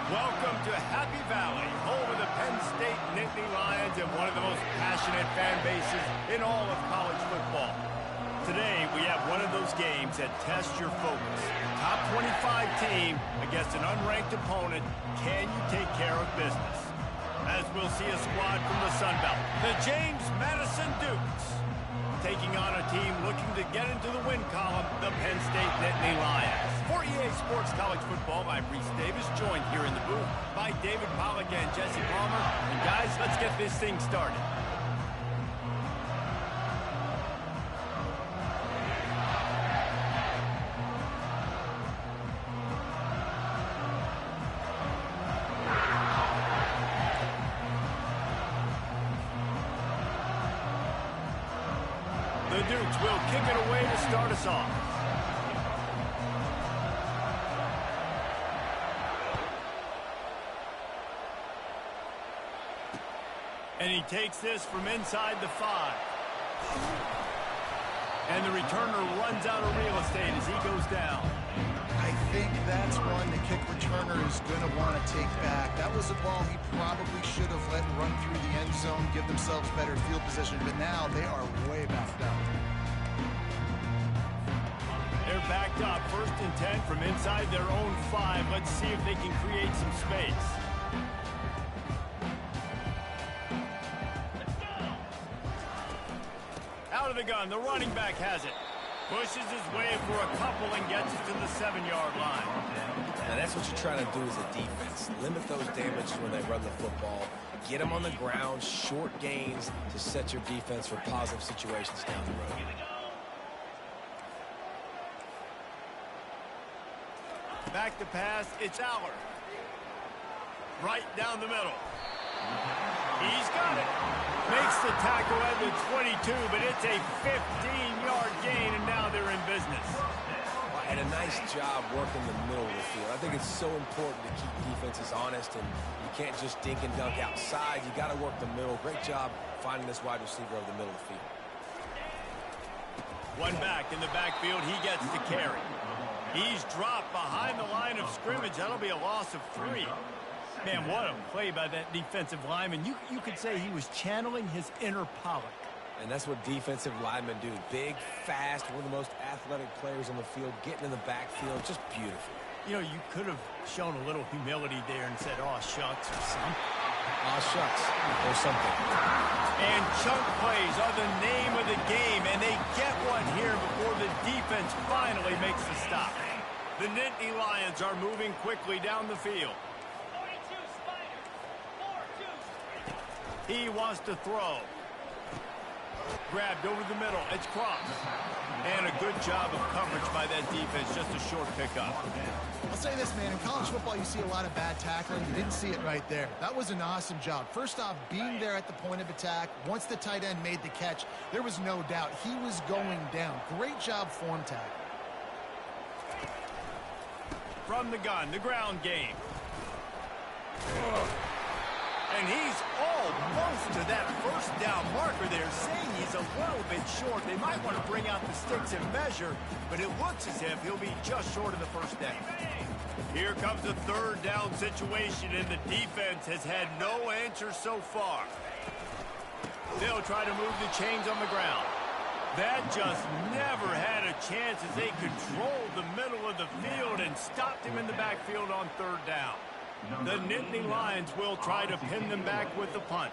Welcome to Happy Valley, home of the Penn State Nittany Lions and one of the most passionate fan bases in all of college football. Today, we have one of those games that tests your focus. Top 25 team against an unranked opponent. Can you take care of business? As we'll see a squad from the Sun Belt, the James Madison Dukes, taking on a team looking to get into the win column, the Penn State Nittany Lions. For EA Sports College Football, I'm Reese Davis, joined here in the booth by David Pollack and Jesse Palmer. And guys, let's get this thing started. The Dukes will kick it away to start us off. And he takes this from inside the 5. And the returner runs out of real estate as he goes down. I think that's one the kick returner is going to want to take back. That was a ball he probably should have let run through the end zone, give themselves better field position, but now they are way backed up. They're backed up, 1st and 10 from inside their own 5. Let's see if they can create some space. Out of the gun, the running back has it. Pushes his way for a couple and gets it to the 7-yard line. Now that's what you're trying to do as a defense. Limit those damages when they run the football. Get them on the ground, short gains to set your defense for positive situations down the road. Back to pass, it's Aller. Right down the middle. He's got it. Makes the tackle at the 22, but it's a 15-yard gain, and now they're in business. And a nice job working the middle of the field. I think it's so important to keep defenses honest, and you can't just dink and dunk outside. You got to work the middle. Great job finding this wide receiver over the middle of the field. One back in the backfield. He gets the carry. He's dropped behind the line of scrimmage. That'll be a loss of 3. Man, what a play by that defensive lineman. You could say he was channeling his inner Pollack. And that's what defensive linemen do. Big, fast, one of the most athletic players on the field, getting in the backfield, just beautiful. You know, you could have shown a little humility there and said, "Aw, shucks," or something. Aw, shucks, or something. And chunk plays are the name of the game, and they get one here before the defense finally makes the stop. The Nittany Lions are moving quickly down the field. He wants to throw. Grabbed over the middle. It's crossed. And a good job of coverage by that defense. Just a short pickup. I'll say this, man. In college football, you see a lot of bad tackling. You didn't see it right there. That was an awesome job. First off, being there at the point of attack. Once the tight end made the catch, there was no doubt he was going down. Great job form tackle. From the gun, the ground game. And he's almost to that 1st down marker there, saying he's a little bit short. They might want to bring out the sticks and measure, but it looks as if he'll be just short of the 1st down. Here comes a 3rd down situation, and the defense has had no answer so far. They'll try to move the chains on the ground. That just never had a chance as they controlled the middle of the field and stopped him in the backfield on 3rd down. The Nittany Lions will try to pin them back with the punt.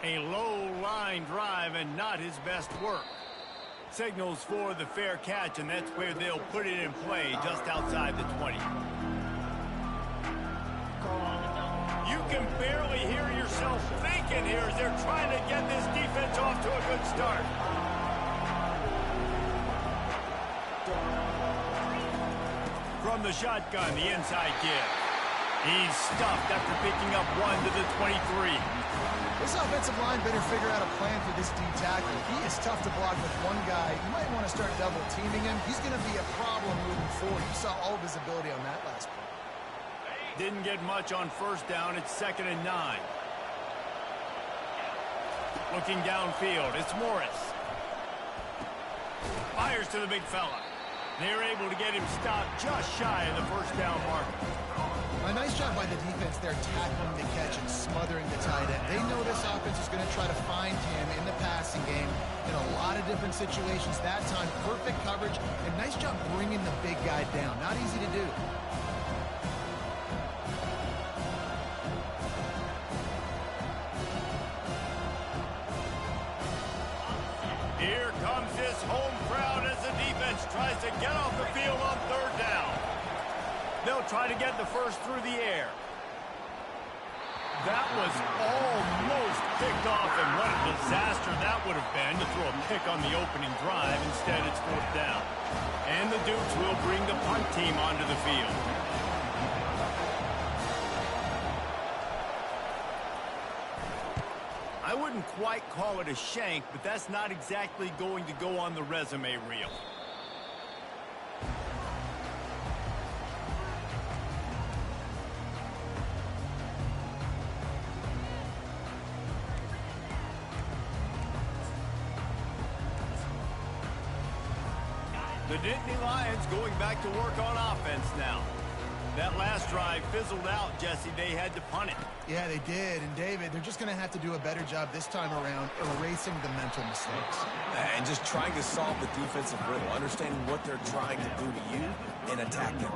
A low line drive and not his best work. Signals for the fair catch, and that's where they'll put it in play just outside the 20. You can barely hear yourself thinking here as they're trying to get this defense off to a good start. From the shotgun, the inside give. He's stuffed after picking up 1 to the 23. This offensive line better figure out a plan for this D tackle. He is tough to block with one guy. You might want to start double teaming him. He's going to be a problem moving forward. You saw all of his ability on that last play. Didn't get much on 1st down. It's 2nd and 9. Looking downfield, it's Morris. Fires to the big fella. They're able to get him stopped just shy of the first down marker. A nice job by the defense there, tackling the catch and smothering the tight end. They know this offense is going to try to find him in the passing game in a lot of different situations. That time, perfect coverage, and nice job bringing the big guy down. Not easy to do. Here comes this home crowd as the defense tries to get off the field on third down. They'll try to get the first through the air. That was almost picked off, and what a disaster that would have been to throw a pick on the opening drive. Instead, it's fourth down. And the Dukes will bring the punt team onto the field. I wouldn't quite call it a shank, but that's not exactly going to go on the resume reel. The Nittany Lions going back to work on offense now. That last drive fizzled out, Jesse. They had to punt it. Yeah, they did. And, David, they're just going to have to do a better job this time around erasing the mental mistakes. And just trying to solve the defensive riddle, understanding what they're trying to do to you and attack them.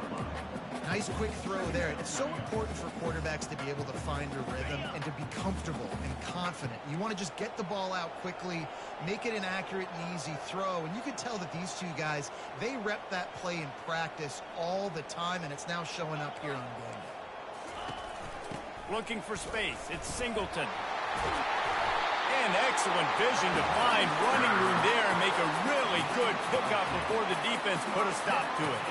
Nice quick throw there. It's so important for quarterbacks to be able to find a rhythm and to be comfortable and confident. You want to just get the ball out quickly, make it an accurate and easy throw. And you can tell that these two guys, they rep that play in practice all the time, and it's now showing up here on game day. Looking for space. It's Singleton. And excellent vision to find running room there and make a really good pickup before the defense put a stop to it.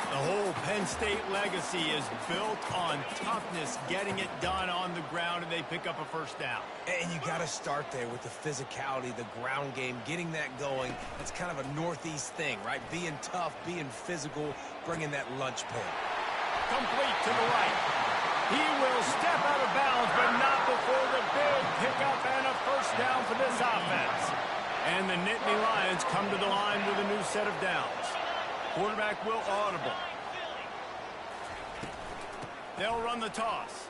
The whole Penn State legacy is built on toughness, getting it done on the ground, and they pick up a first down. And you got to start there with the physicality, the ground game, getting that going. It's kind of a Northeast thing, right? Being tough, being physical, bringing that lunch pail. Complete to the right. He will step out of bounds, but not before the big pickup and a first down for this offense. And the Nittany Lions come to the line with a new set of downs. Quarterback will audible. They'll run the toss.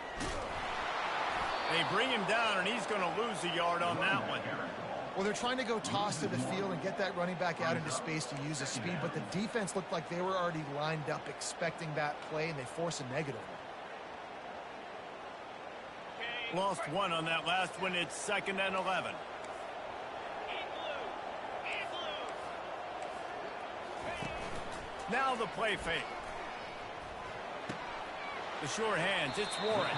They bring him down, and he's going to lose a yard on that one. Well, they're trying to go toss to the field and get that running back out into space to use his speed, but the defense looked like they were already lined up expecting that play, and they force a negative one. Lost one on that last one. It's 2nd and 11. Now the play fake. The sure hands, it's Warren.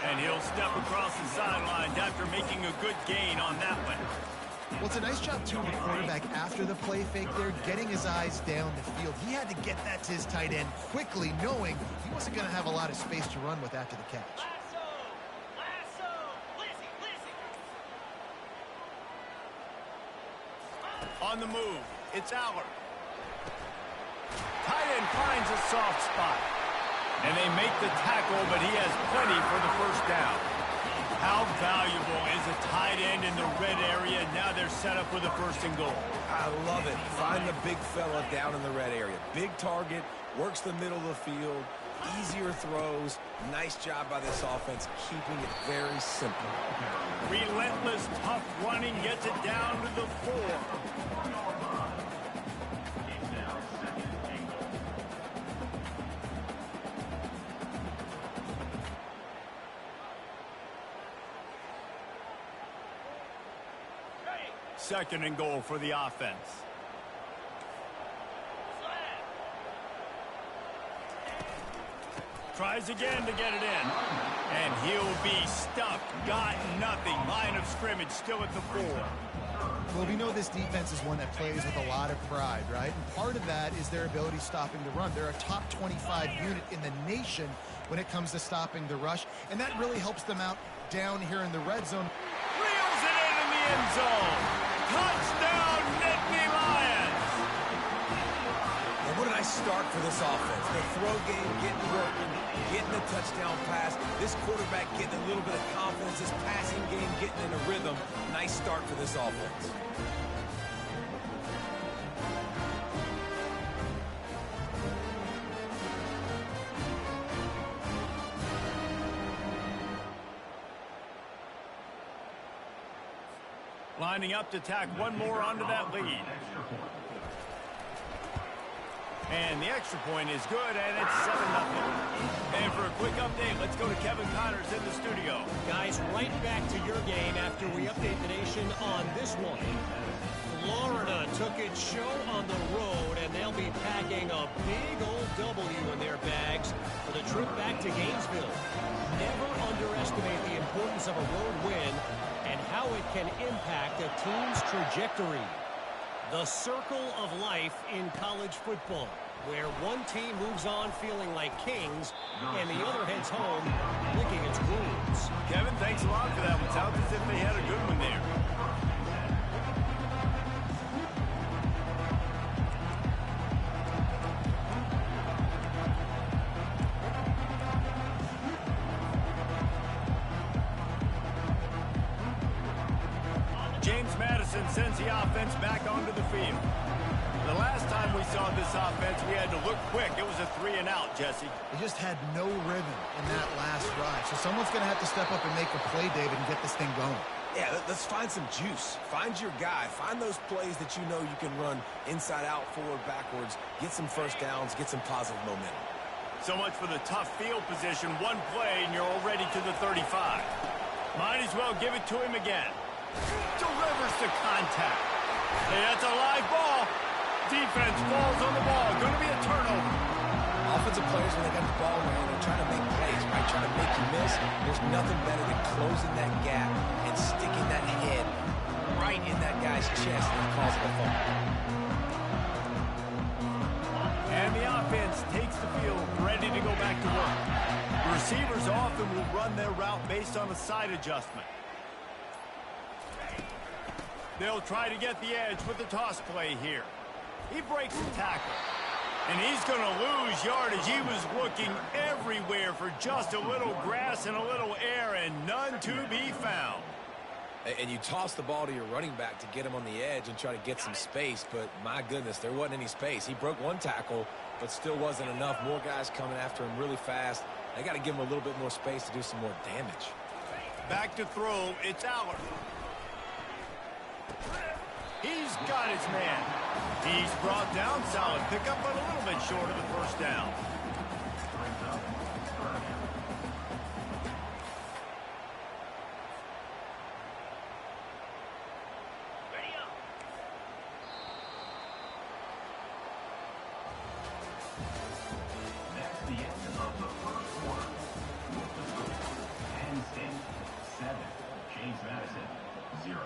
And he'll step across the sidelines after making a good gain on that one. Well, it's a nice job, too, of the quarterback after the play fake there, getting his eyes down the field. He had to get that to his tight end quickly, knowing he wasn't going to have a lot of space to run with after the catch. On the move, it's Aller. Tight end finds a soft spot. And they make the tackle, but he has plenty for the first down. How valuable is a tight end in the red area? Now they're set up with a 1st and goal. I love it. Find the big fella down in the red area. Big target, works the middle of the field, easier throws. Nice job by this offense, keeping it very simple. Relentless, tough running gets it down to the 4. Second and goal for the offense. Tries again to get it in. And he'll be stuffed. Got nothing. Line of scrimmage still at the 4. Well, we know this defense is one that plays with a lot of pride, right? And part of that is their ability stopping the run. They're a top 25 unit in the nation when it comes to stopping the rush. And that really helps them out down here in the red zone. Reels it in the end zone. Touchdown, Nittany Lions! And what a nice start for this offense. The throw game getting working, getting the touchdown pass. This quarterback getting a little bit of confidence. This passing game getting in a rhythm. Nice start for this offense. Lining up to tack one more onto that lead. And the extra point is good, and it's 7-0. And for a quick update, let's go to Kevin Connors in the studio. Guys, right back to your game after we update the nation on this one. Florida took its show on the road, and they'll be packing a big old W in their bags for the trip back to Gainesville. Never underestimate the importance of a road win and how it can impact a team's trajectory. The circle of life in college football, where one team moves on feeling like kings and the other heads home licking its wounds. Kevin, thanks a lot for that one. Sounds as if they had a good one there. James Madison sends the offense back onto the field. The last time we saw this offense, we had to look quick. It was a 3-and-out, Jesse. They just had no rhythm in that last drive. So someone's going to have to step up and make a play, David, and get this thing going. Yeah, let's find some juice. Find your guy. Find those plays that you know you can run inside out, forward, backwards. Get some first downs. Get some positive momentum. So much for the tough field position. One play, and you're already to the 35. Might as well give it to him again. Delivers the contact. Hey, that's a live ball. Defense falls on the ball. Going to be a turnover. Offensive players, when they got the ball in their hand, they're trying to make plays, right? Trying to make you miss. There's nothing better than closing that gap and sticking that head right in that guy's chest and causing a fumble. And the offense takes the field, ready to go back to work. The receivers often will run their route based on a side adjustment. They'll try to get the edge with the toss play here. He breaks the tackle. And he's going to lose yardage. He was looking everywhere for just a little grass and a little air, and none to be found. And you toss the ball to your running back to get him on the edge and try to get some space, but my goodness, there wasn't any space. He broke one tackle, but still wasn't enough. More guys coming after him really fast. They got to give him a little bit more space to do some more damage. Back to throw, it's Aller. He's got his man. He's brought down, solid pickup, but a little bit short of the first down. That's the end of the first quarter. With the score, Penn State 7, James Madison 0.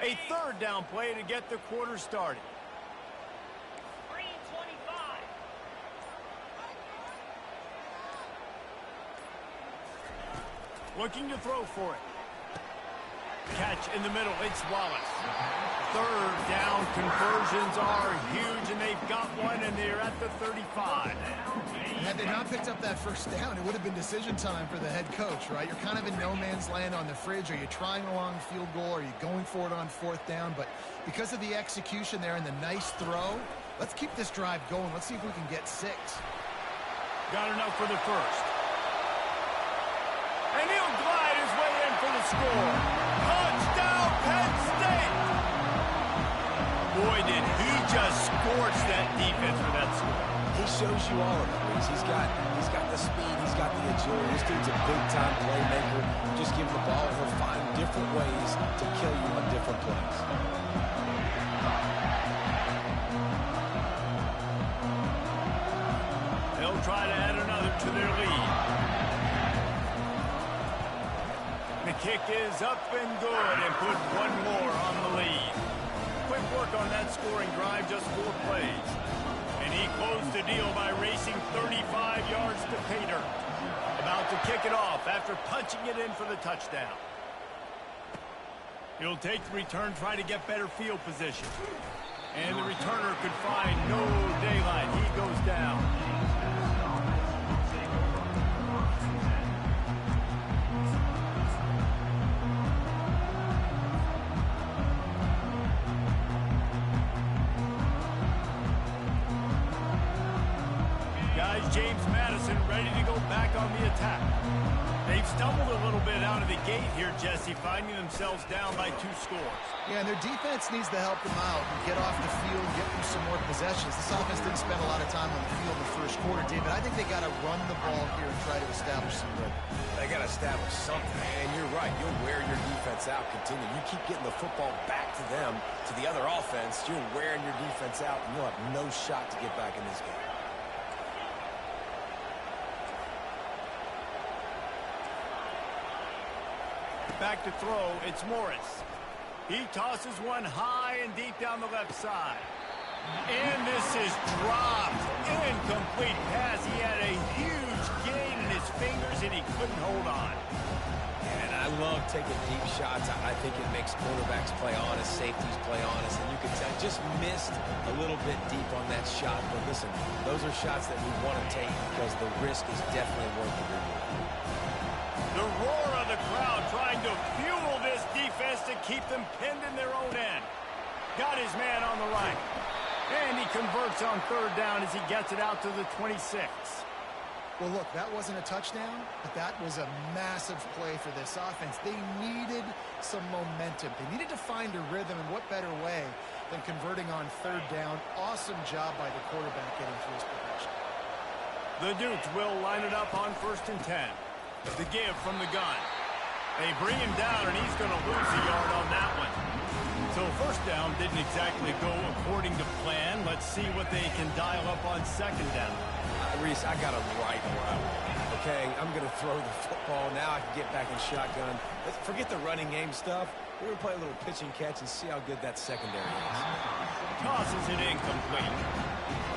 A third down play to get the quarter started. 3:25. Looking to throw for it. Catch in the middle. It's Wallace. Third down conversions are huge, and they've got one, and they're at the 35. Had they not picked up that first down, it would have been decision time for the head coach, right? You're kind of in no man's land on the fridge. Are you trying a long field goal? Are you going for it on fourth down? But because of the execution there and the nice throw, let's keep this drive going. Let's see if we can get 6. Got enough for the first. And he'll glide his way in for the score. Touchdown, Penn State! Boy, did he just scorch that defense for that score. He shows you all of it, Reese. He's got the speed, he's got the agility. This dude's a big-time playmaker. Just give him the ball, and he'll find different ways to kill you on different plays. They'll try to add another to their lead. The kick is up and good, and put one more on the lead. Quick work on that scoring drive, just 4 plays. And he closed the deal by racing 35 yards to pay dirt. About to kick it off after punching it in for the touchdown. He'll take the return, try to get better field position. And the returner could find no daylight. He goes down. ready to go back on the attack. They've stumbled a little bit out of the gate here, Jesse, finding themselves down by 2 scores. Yeah, and their defense needs to help them out and get off the field, get them some more possessions. This offense didn't spend a lot of time on the field in the first quarter, David. I think they got to run the ball here and try to establish some rhythm. They got to establish something, and you're right. You'll wear your defense out. Continue. You keep getting the football back to them, to the other offense. You're wearing your defense out, and you'll have no shot to get back in this game. Back to throw, it's Morris. He tosses one high and deep down the left side. And this is dropped. Incomplete pass. He had a huge gain in his fingers, and he couldn't hold on. And I love taking deep shots. I think it makes quarterbacks play honest, safeties play honest, and you can tell just missed a little bit deep on that shot. But listen, those are shots that we want to take because the risk is definitely worth the reward. The roar of the crowd trying to fuel this defense to keep them pinned in their own end. Got his man on the right. And he converts on 3rd down as he gets it out to the 26. Well, look, that wasn't a touchdown, but that was a massive play for this offense. They needed some momentum. They needed to find a rhythm, and what better way than converting on 3rd down. Awesome job by the quarterback getting through his progression. The Dukes will line it up on 1st and 10. The give from the gun. They bring him down, and he's going to lose a yard on that one. So 1st down didn't exactly go according to plan. Let's see what they can dial up on 2nd down. Reese, I got him right where I want. Okay, I'm going to throw the football. Now I can get back in shotgun. Let's forget the running game stuff. We're going to play a little pitch and catch and see how good that secondary is. Tosses it incomplete.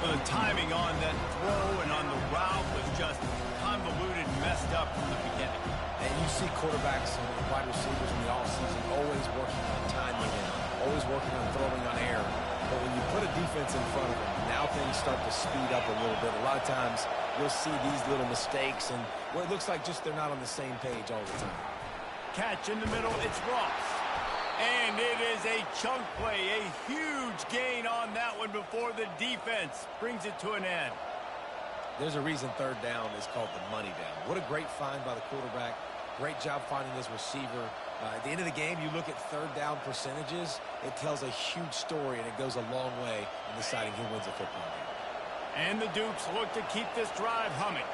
The timing on that throw and on the route was just convoluted, messed up from the beginning. And you see quarterbacks and wide receivers in the offseason always working on timing and always working on throwing on air. But when you put a defense in front of them, now things start to speed up a little bit. A lot of times you'll see these little mistakes and well, it looks like just they're not on the same page all the time. Catch in the middle, it's Ross. And it is a chunk play, a huge gain on that one before the defense brings it to an end. There's a reason 3rd down is called the money down. What a great find by the quarterback. Great job finding his receiver. At the end of the game, you look at 3rd down percentages. It tells a huge story, and it goes a long way in deciding who wins a football game. And the Dukes look to keep this drive humming.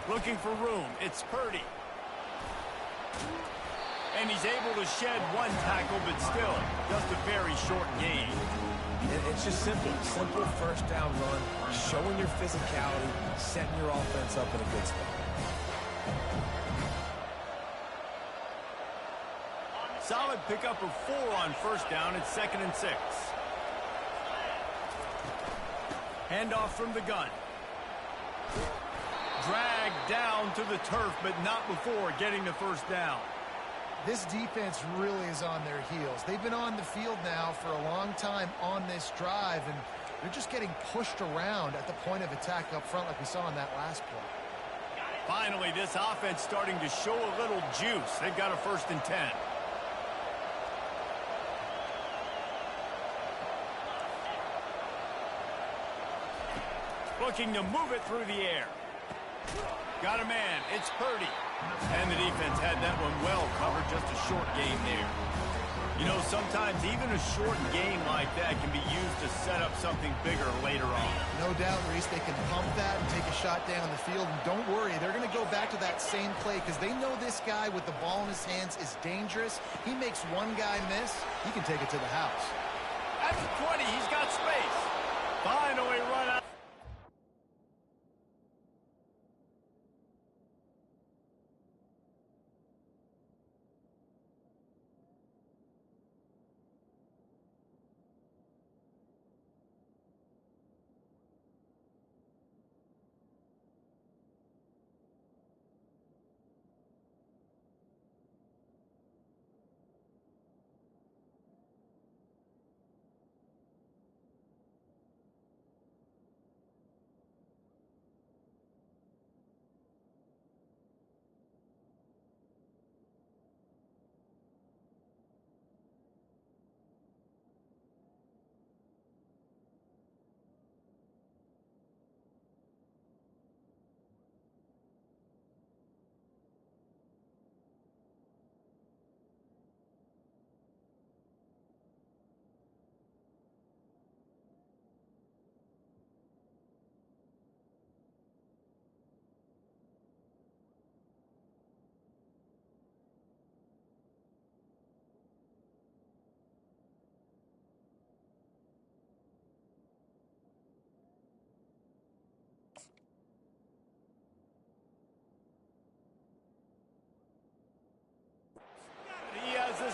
Looking for room. It's Purdy. And he's able to shed 1 tackle, but still just a very short gain. It's just simple. Simple 1st down run, showing your physicality, setting your offense up in a good spot. Solid pickup of 4 on 1st down. It's 2nd and 6. Handoff from the gun. Dragged down to the turf, but not before getting the 1st down. This defense really is on their heels. They've been on the field now for a long time on this drive, and they're just getting pushed around at the point of attack up front like we saw in that last play. Finally, this offense starting to show a little juice. They've got a 1st and 10. Looking to move it through the air. Got a man. It's Purdy. And the defense had that one well covered. Just a short gain there. You know, sometimes even a short gain like that can be used to set up something bigger later on. No doubt, Reese, they can pump that and take a shot down the field. And don't worry, they're going to go back to that same play because they know this guy with the ball in his hands is dangerous. He makes one guy miss, he can take it to the house. At the 20, he's got space. Finally run out.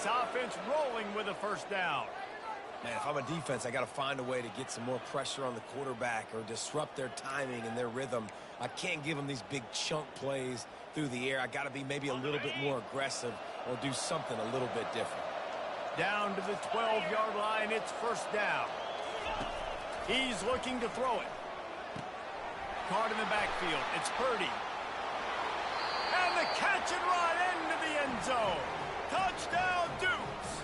offense rolling with a first down. Man, if I'm a defense, I got to find a way to get some more pressure on the quarterback or disrupt their timing and their rhythm. I can't give them these big chunk plays through the air. I got to be maybe a little bit more aggressive or do something a little bit different. Down to the 12-yard line, it's first down. He's looking to throw it. Card in the backfield, it's Purdy. And the catch and run into the end zone. Touchdown, Dukes.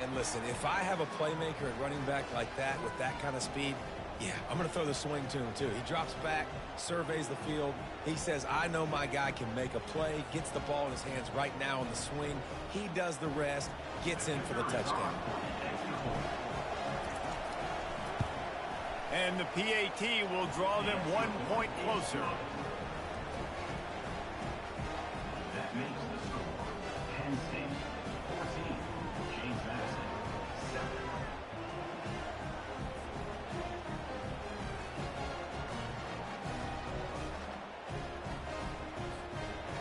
And listen, if I have a playmaker at running back like that with that kind of speed, yeah, I'm going to throw the swing to him too. He drops back, surveys the field. He says, I know my guy can make a play, gets the ball in his hands right now on the swing. He does the rest, gets in for the touchdown. And the PAT will draw them 1 point closer. That makes the score Penn State 14, James Madison 7.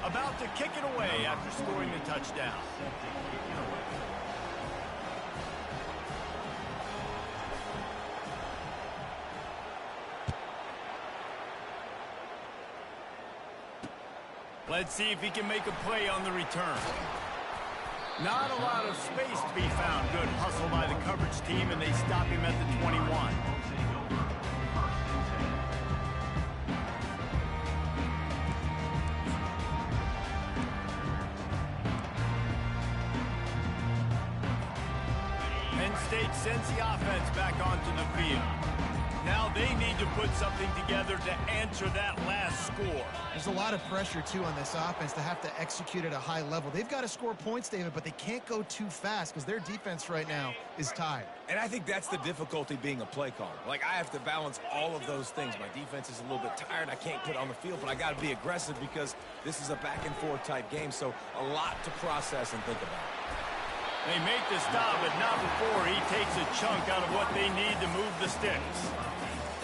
About to kick it away after scoring the touchdown. Let's see if he can make a play on the return. Not a lot of space to be found. Good hustle by the coverage team, and they stop him at the 21. Penn State sends the offense back onto the field. Now they need to put something together to answer that last score. There's a lot of pressure, too, on this offense to have to execute at a high level. They've got to score points, David, but they can't go too fast because their defense right now is tired. And I think that's the difficulty being a play caller. Like, I have to balance all of those things. My defense is a little bit tired. I can't put it on the field, but I got to be aggressive because this is a back-and-forth type game, so a lot to process and think about. They make the stop, but not before he takes a chunk out of what they need to move the sticks.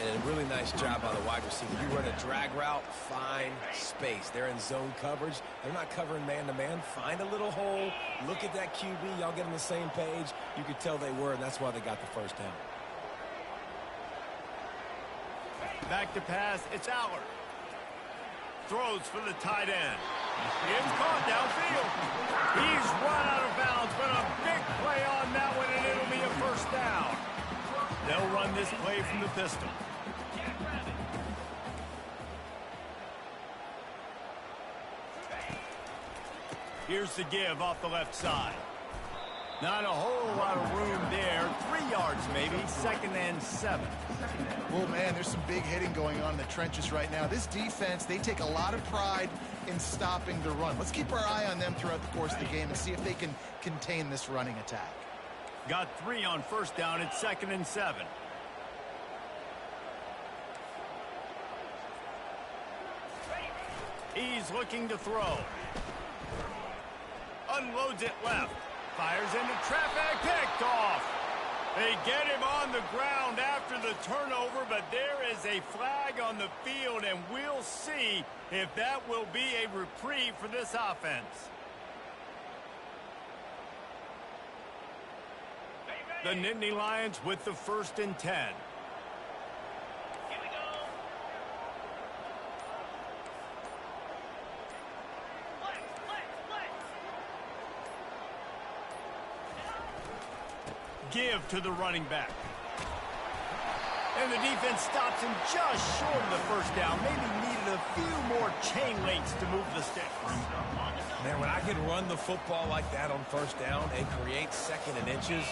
And a really nice job by the wide receiver. You run a drag route, find space. They're in zone coverage. They're not covering man-to-man. Find a little hole. Look at that QB. Y'all get on the same page. You could tell they were, and that's why they got the first down. Back to pass. It's Allard. Throws for the tight end. It's caught downfield. He's run out of bounds, but a big play on that one, and it'll be a first down. They'll run this play from the pistol. Here's the give off the left side. Not a whole lot of room there. 3 yards maybe. 2nd and 7. Well, man, there's some big hitting going on in the trenches right now. This defense, they take a lot of pride in stopping the run. Let's keep our eye on them throughout the course of the game and see if they can contain this running attack. Got 3 on first down. It's 2nd and 7. He's looking to throw. Unloads it left. Fires into traffic. Picked off. They get him on the ground after the turnover, but there is a flag on the field, and we'll see if that will be a reprieve for this offense. The Nittany Lions with the 1st and 10. Give to the running back. And the defense stops him just short of the first down. Maybe needed a few more chain links to move the sticks. Man, when I can run the football like that on first down and create 2nd and inches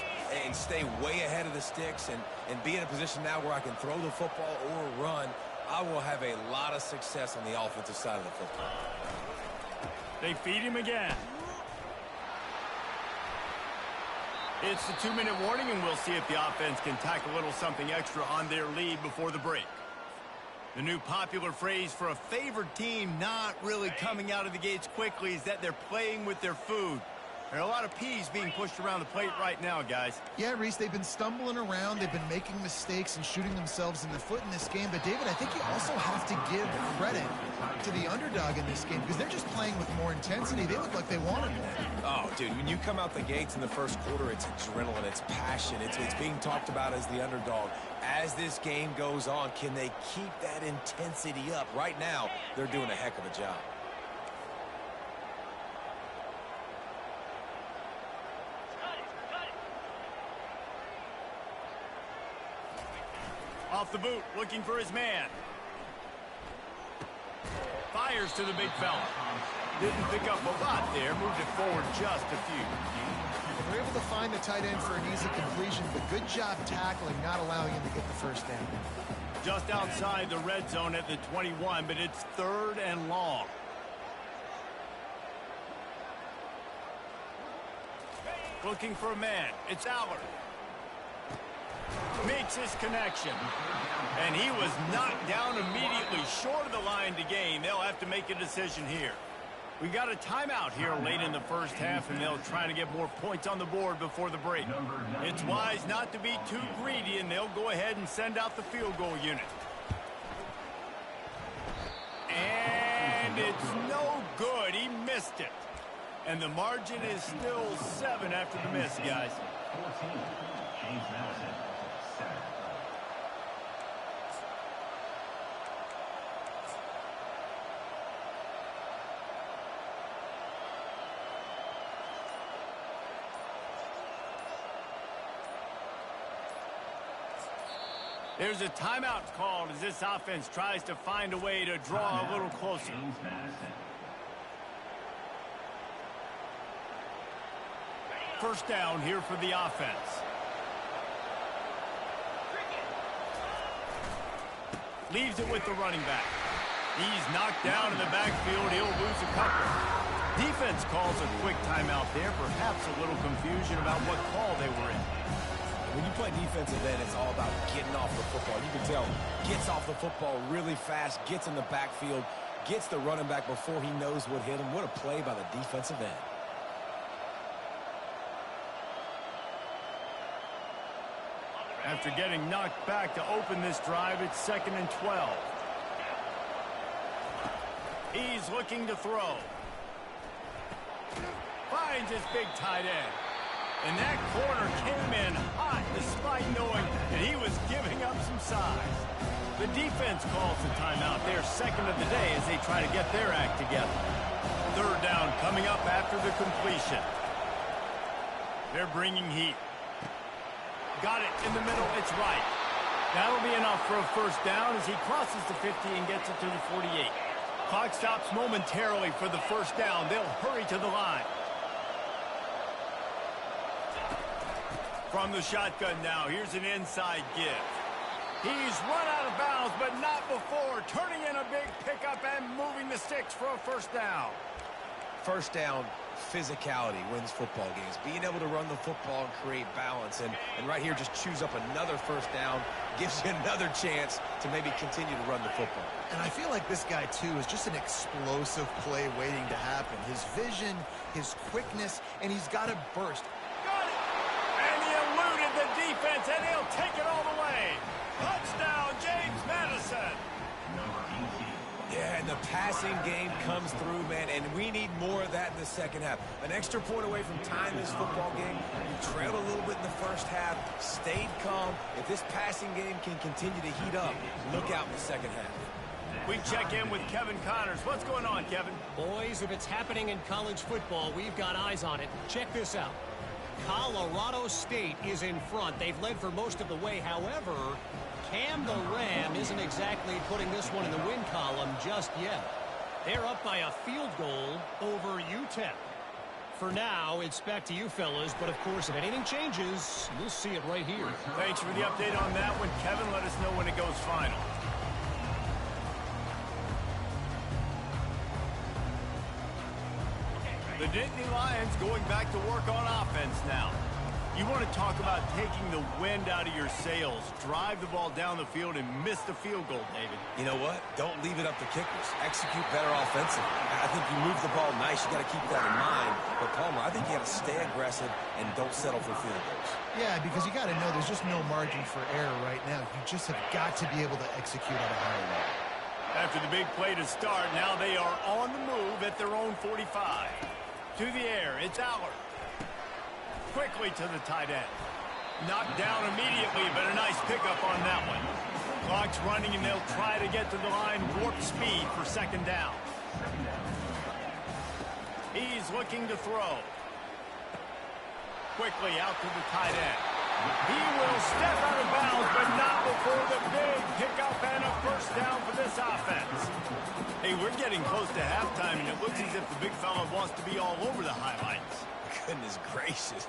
and stay way ahead of the sticks and be in a position now where I can throw the football or run, I will have a lot of success on the offensive side of the football. They feed him again. It's the 2-minute warning, and we'll see if the offense can tack a little something extra on their lead before the break. The new popular phrase for a favored team not really coming out of the gates quickly is that they're playing with their food. There are a lot of P's being pushed around the plate right now, guys. Yeah, Reese, they've been stumbling around. They've been making mistakes and shooting themselves in the foot in this game. But, David, I think you also have to give credit to the underdog in this game because they're just playing with more intensity. They look like they wanted more. Oh, dude, when you come out the gates in the first quarter, it's adrenaline, it's passion, it's being talked about as the underdog. As this game goes on, can they keep that intensity up? Right now, they're doing a heck of a job. Off the boot, looking for his man. Fires to the big fella. Didn't pick up a lot there, moved it forward just a few. They're able to find the tight end for an easy completion, but good job tackling, not allowing him to get the first down. Just outside the red zone at the 21, but it's 3rd and long. Looking for a man. It's Allard. Makes his connection. And he was knocked down immediately short of the line to gain. They'll have to make a decision here. We got a timeout here late in the first half, and they'll try to get more points on the board before the break. It's wise not to be too greedy, and they'll go ahead and send out the field goal unit. And it's no good. He missed it. And the margin is still 7 after the miss, guys. 14, James Madison, 7. There's a timeout called as this offense tries to find a way to draw a little closer. James Madison. First down here for the offense. Leaves it with the running back. He's knocked down in the backfield. He'll lose a couple. Defense calls a quick timeout there. Perhaps a little confusion about what call they were in. When you play defensive end, it's all about getting off the football. You can tell, gets off the football really fast, gets in the backfield, gets the running back before he knows what hit him. What a play by the defensive end. After getting knocked back to open this drive, it's 2nd and 12. He's looking to throw. Finds his big tight end. And that corner came in hot despite knowing that he was giving up some size. The defense calls the timeout. They're 2nd of the day as they try to get their act together. 3rd down coming up after the completion. They're bringing heat. Got it in the middle. It's right. That'll be enough for a first down as he crosses the 50 and gets it to the 48. Clock stops momentarily for the first down. They'll hurry to the line. From the shotgun now, here's an inside give. He's run out of bounds, but not before. Turning in a big pickup and moving the sticks for a first down. First down, physicality wins football games. Being able to run the football and create balance. And right here, just choose up another first down. Gives you another chance to maybe continue to run the football. And I feel like this guy, too, is just an explosive play waiting to happen. His vision, his quickness, and he's got a burst. Got it! And he eluded the defense, and he'll take it all the way. Touchdown, James Madison. Number 18. Yeah, and the passing game comes through, man, and we need more of that in the second half. An extra point away from tying this football game. You trailed a little bit in the first half, stayed calm. If this passing game can continue to heat up, look out in the second half. We check in with Kevin Connors. What's going on, Kevin? Boys, if it's happening in college football, we've got eyes on it. Check this out. Colorado State is in front. They've led for most of the way. However, Cam the Ram isn't exactly putting this one in the win column just yet. They're up by a field goal over UTEP. For now, it's back to you fellas, but of course, if anything changes, we'll see it right here. Thanks for the update on that one, Kevin. Let us know when it goes final. The Nittany Lions going back to work on offense now. You want to talk about taking the wind out of your sails. Drive the ball down the field and miss the field goal, David. You know what? Don't leave it up to kickers. Execute better offensively. I think you move the ball nice. You got to keep that in mind. But, Palmer, I think you got to stay aggressive and don't settle for field goals. Yeah, because you got to know there's just no margin for error right now. You just have got to be able to execute at a higher level. After the big play to start, now they are on the move at their own 45. To the air, it's Aller. Quickly to the tight end. Knocked down immediately, but a nice pickup on that one. Clock's running, and they'll try to get to the line warp speed for second down. He's looking to throw. Quickly out to the tight end. He will step out of bounds, but not before the big pickup and a first down for this offense. Hey, we're getting close to halftime, and it looks as if the big fella wants to be all over the highlights. Goodness gracious,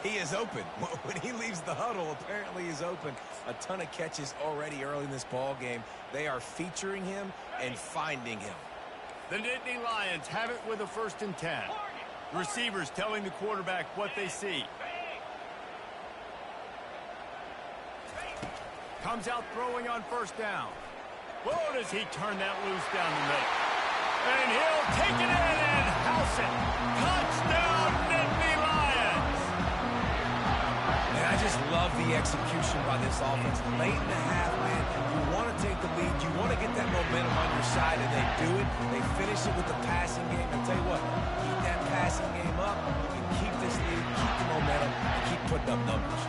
he is open. When he leaves the huddle, apparently he's open. A ton of catches already early in this ball game. They are featuring him and finding him. The Nittany Lions have it with a 1st and 10. Receivers telling the quarterback what they see. Comes out throwing on first down. Whoa, does he turn that loose down the middle. And he'll take it in and house it. Touchdown, Nittany Lions! Man, I just love the execution by this offense. Late in the half, man, you want to take the lead. You want to get that momentum on your side, and they do it. They finish it with the passing game. I'll tell you what, keep that passing game up, and keep this lead, keep the momentum, and keep putting up numbers.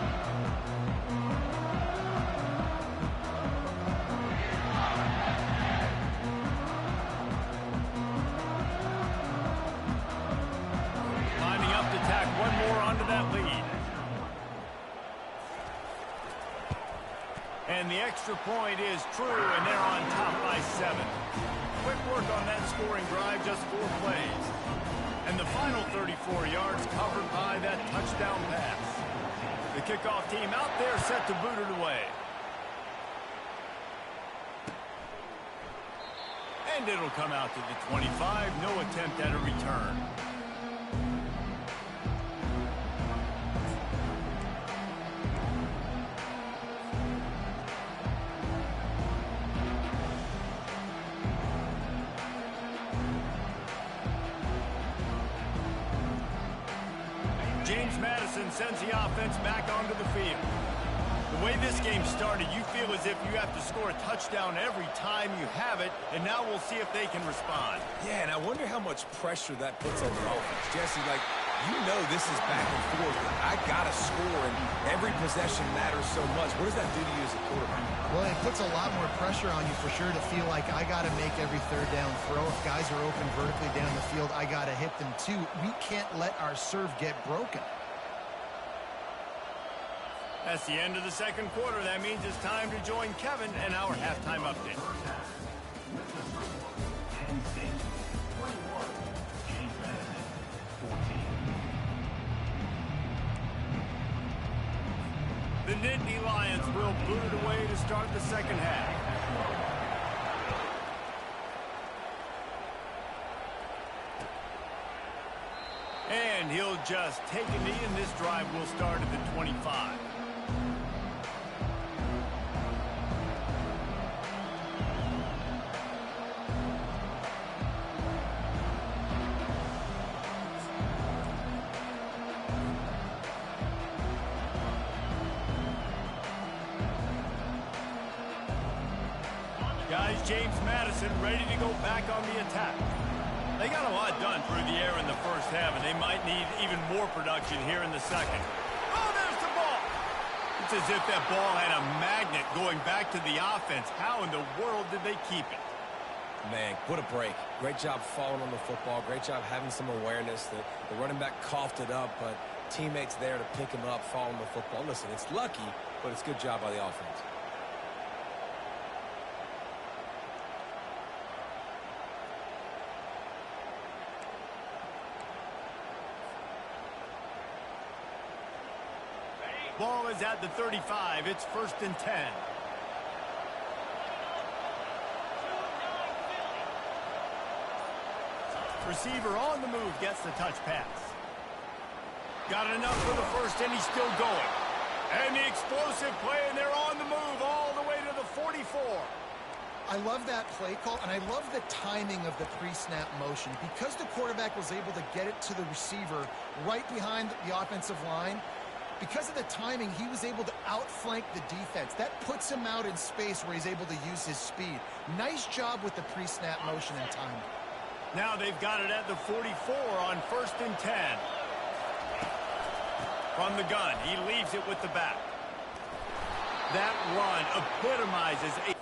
One more onto that lead. And the extra point is true, and they're on top by 7. Quick work on that scoring drive, just 4 plays. And the final 34 yards covered by that touchdown pass. The kickoff team out there set to boot it away. And it'll come out to the 25. No attempt at a return. Madison sends the offense back onto the field. The way this game started, you feel as if you have to score a touchdown every time you have it, and now we'll see if they can respond. Yeah, and I wonder how much pressure that puts on the offense. Jesse, like, you know this is back and forth. I got to score, and every possession matters so much. What does that do to you as a quarterback? Well, it puts a lot more pressure on you for sure to feel like I got to make every third down throw. If guys are open vertically down the field, I got to hit them too. We can't let our serve get broken. That's the end of the second quarter. That means it's time to join Kevin and our halftime update. The Nittany Lions will boot it away to start the second half. And he'll just take a knee, and this drive will start at the 25. Guys, James Madison ready to go back on the attack. They got a lot done through the air in the first half, and they might need even more production here in the second. Oh, there's the ball. It's as if that ball had a magnet going back to the offense. How in the world did they keep it? Man, what a break. Great job falling on the football. Great job having some awareness. The running back coughed it up, but teammates there to pick him up, fall on the football. Listen, it's lucky, but it's a good job by the offense. Ball is at the 35. It's 1st and 10. Receiver on the move gets the touch pass. Got enough for the first, and he's still going. And the explosive play, and they're on the move all the way to the 44. I love that play call, and I love the timing of the pre-snap motion. Because the quarterback was able to get it to the receiver right behind the offensive line, because of the timing, he was able to outflank the defense. That puts him out in space where he's able to use his speed. Nice job with the pre-snap motion and timing. Now they've got it at the 44 on 1st and 10. From the gun, he leaves it with the back. That run epitomizes a...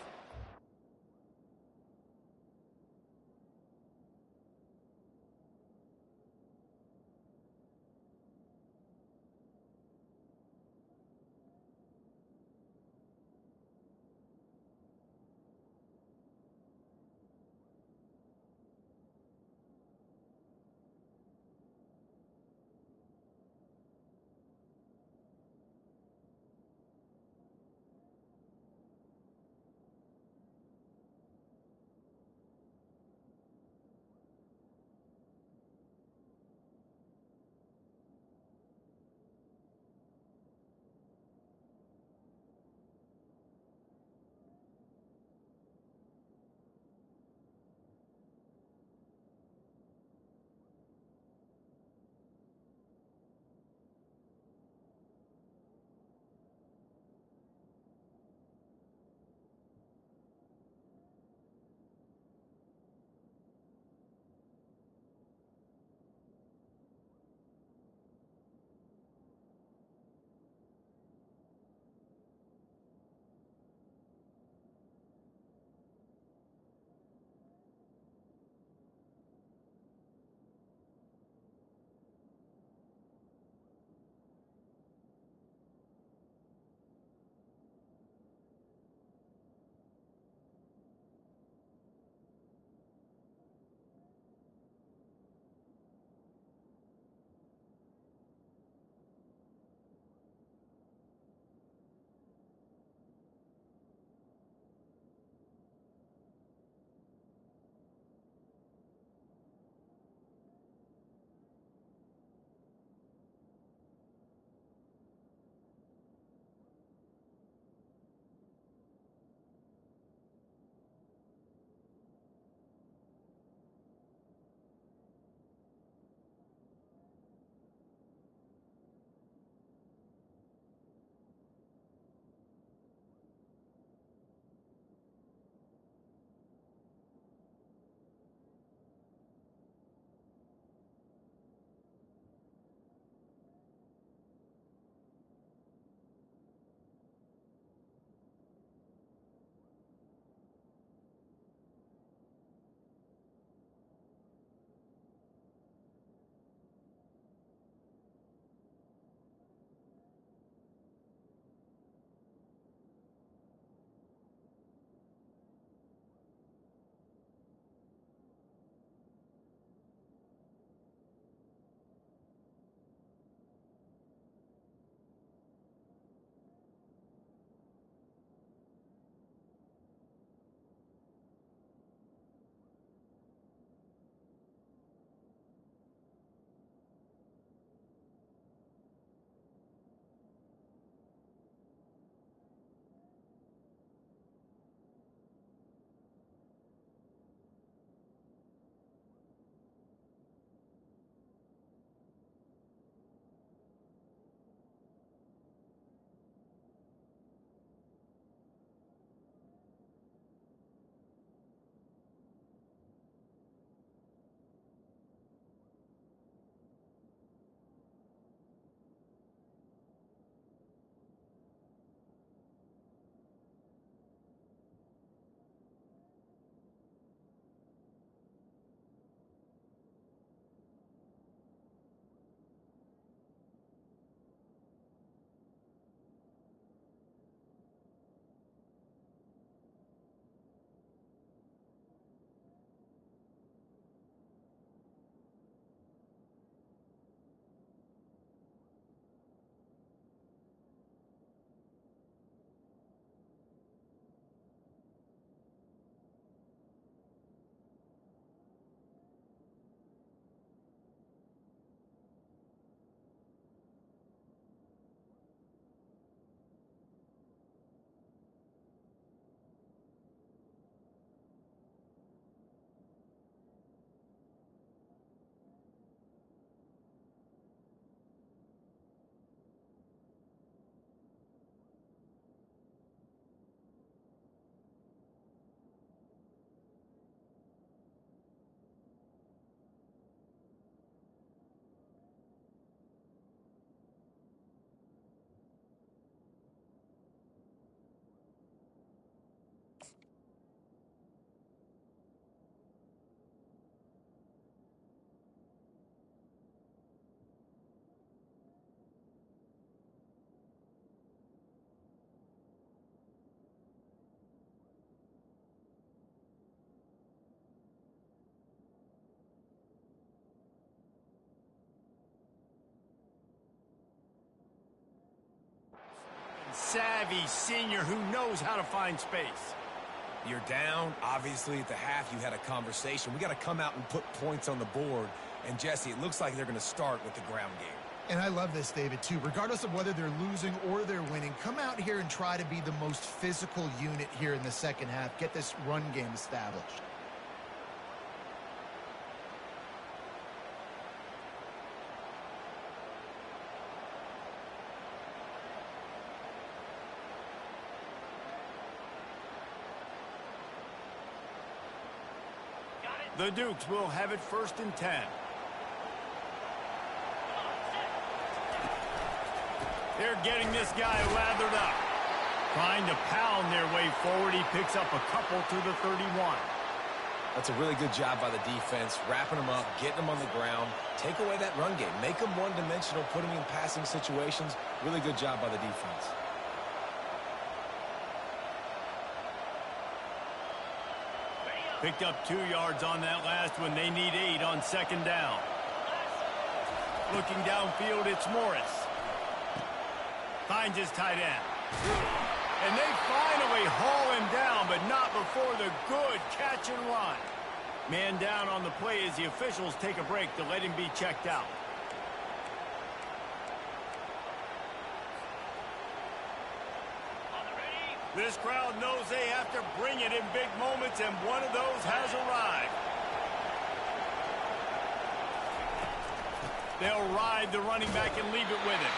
savvy senior who knows how to find space. You're down. Obviously, at the half, you had a conversation. We got to come out and put points on the board. And, Jesse, it looks like they're going to start with the ground game. And I love this, David, too. Regardless of whether they're losing or they're winning, come out here and try to be the most physical unit here in the second half. Get this run game established. The Dukes will have it 1st and 10. They're getting this guy lathered up. Trying to pound their way forward. He picks up a couple to the 31. That's a really good job by the defense, wrapping them up, getting them on the ground. Take away that run game. Make them one-dimensional, put them in passing situations. Really good job by the defense. Picked up 2 yards on that last one. They need 8 on 2nd down. Looking downfield, it's Morris. Finds his tight end. And they finally haul him down, but not before the good catch and run. Man down on the play as the officials take a break to let him be checked out. This crowd knows they have to bring it in big moments, and one of those has arrived. They'll ride the running back and leave it with him.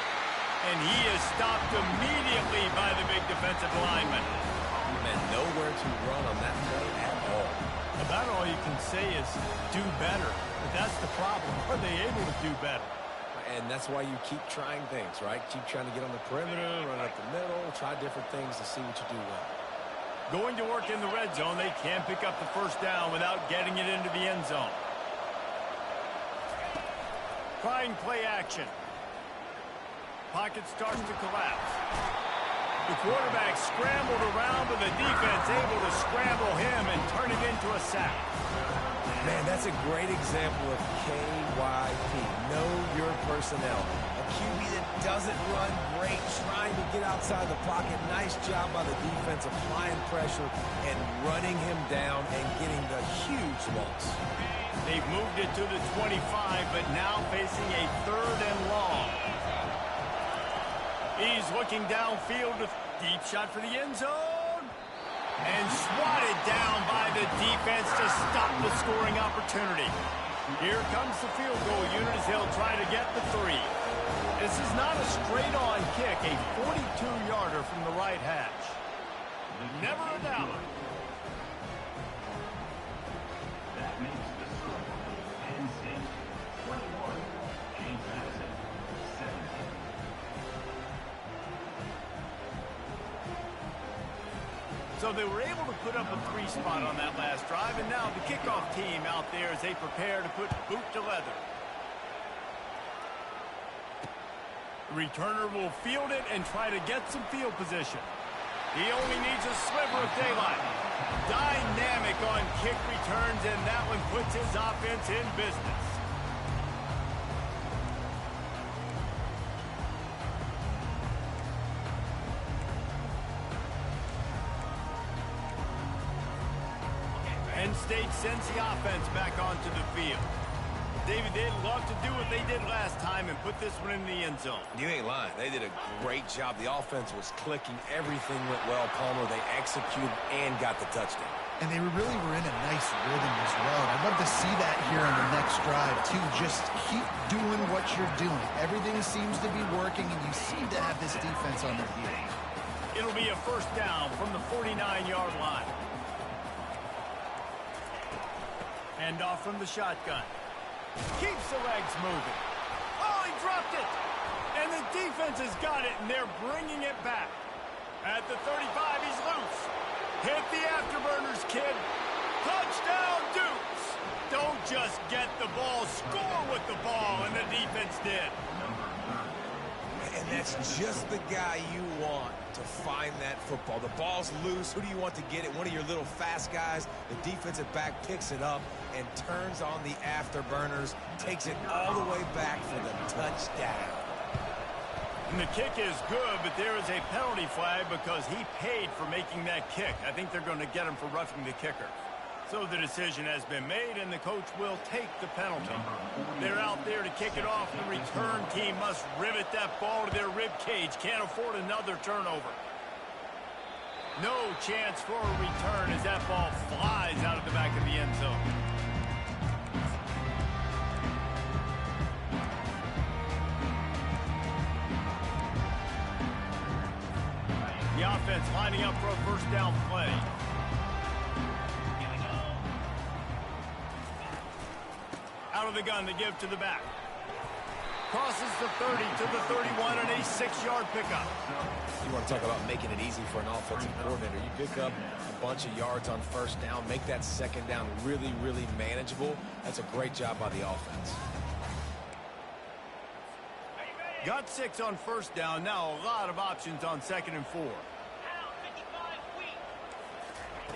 And he is stopped immediately by the big defensive lineman. And nowhere to run on that play at all. About all you can say is do better. But that's the problem. Are they able to do better? And that's why you keep trying things, right? Keep trying to get on the perimeter, run up the middle, try different things to see what you do well. Going to work in the red zone, they can't pick up the 1st down without getting it into the end zone. Trying play action. Pocket starts to collapse. The quarterback scrambled around, but the defense able to scramble him and turn it into a sack. Man, that's a great example of KYP. Know your personnel. A QB that doesn't run great, trying to get outside the pocket. Nice job by the defense applying pressure and running him down and getting the huge loss. They've moved it to the 25, but now facing a 3rd and long. He's looking downfield with deep shot for the end zone. And swatted down by the defense to stop the scoring opportunity. Here comes the field goal unit as they'll try to get the 3. This is not a straight-on kick, a 42-yarder from the right hash. Never a doubt. That makes the score. Penn State 21, James Madison 17. So they were able to put up a 3 spot on that last drive, and now the kickoff team out there as they prepare to put boot to leather. The returner will field it and try to get some field position. He only needs a sliver of daylight. Dynamic on kick returns, and that one puts his offense in business. Penn State sends the offense back onto the field. David, they'd love to do what they did last time and put this one in the end zone. You ain't lying. They did a great job. The offense was clicking. Everything went well, Palmer. They executed and got the touchdown. And they really were in a nice rhythm as well. And I'd love to see that here on the next drive, too. Just keep doing what you're doing. Everything seems to be working, and you seem to have this defense on their heels. It'll be a 1st down from the 49-yard line. Hand off from the shotgun. Keeps the legs moving. Oh, he dropped it. And the defense has got it, and they're bringing it back. At the 35, he's loose. Hit the afterburners, kid. Touchdown, Dukes. Don't just get the ball, score with the ball, and the defense did. And that's just the guy you want to find that football. The ball's loose. Who do you want to get it? One of your little fast guys. The defensive back picks it up and turns on the afterburners, takes it all the way back for the touchdown. And the kick is good, but there is a penalty flag because he paid for making that kick. I think they're going to get him for roughing the kicker. So the decision has been made, and the coach will take the penalty. They're out there to kick it off. The return team must rivet that ball to their rib cage. Can't afford another turnover. No chance for a return as that ball flies out of the back of the end zone. The offense lining up for a first down play. Out of the gun to give to the back. Crosses the 30 to the 31 and a 6-yard pickup. You want to talk about making it easy for an offensive coordinator. You pick up a bunch of yards on first down, make that second down really, really manageable. That's a great job by the offense. Got 6 on first down. Now a lot of options on 2nd and 4.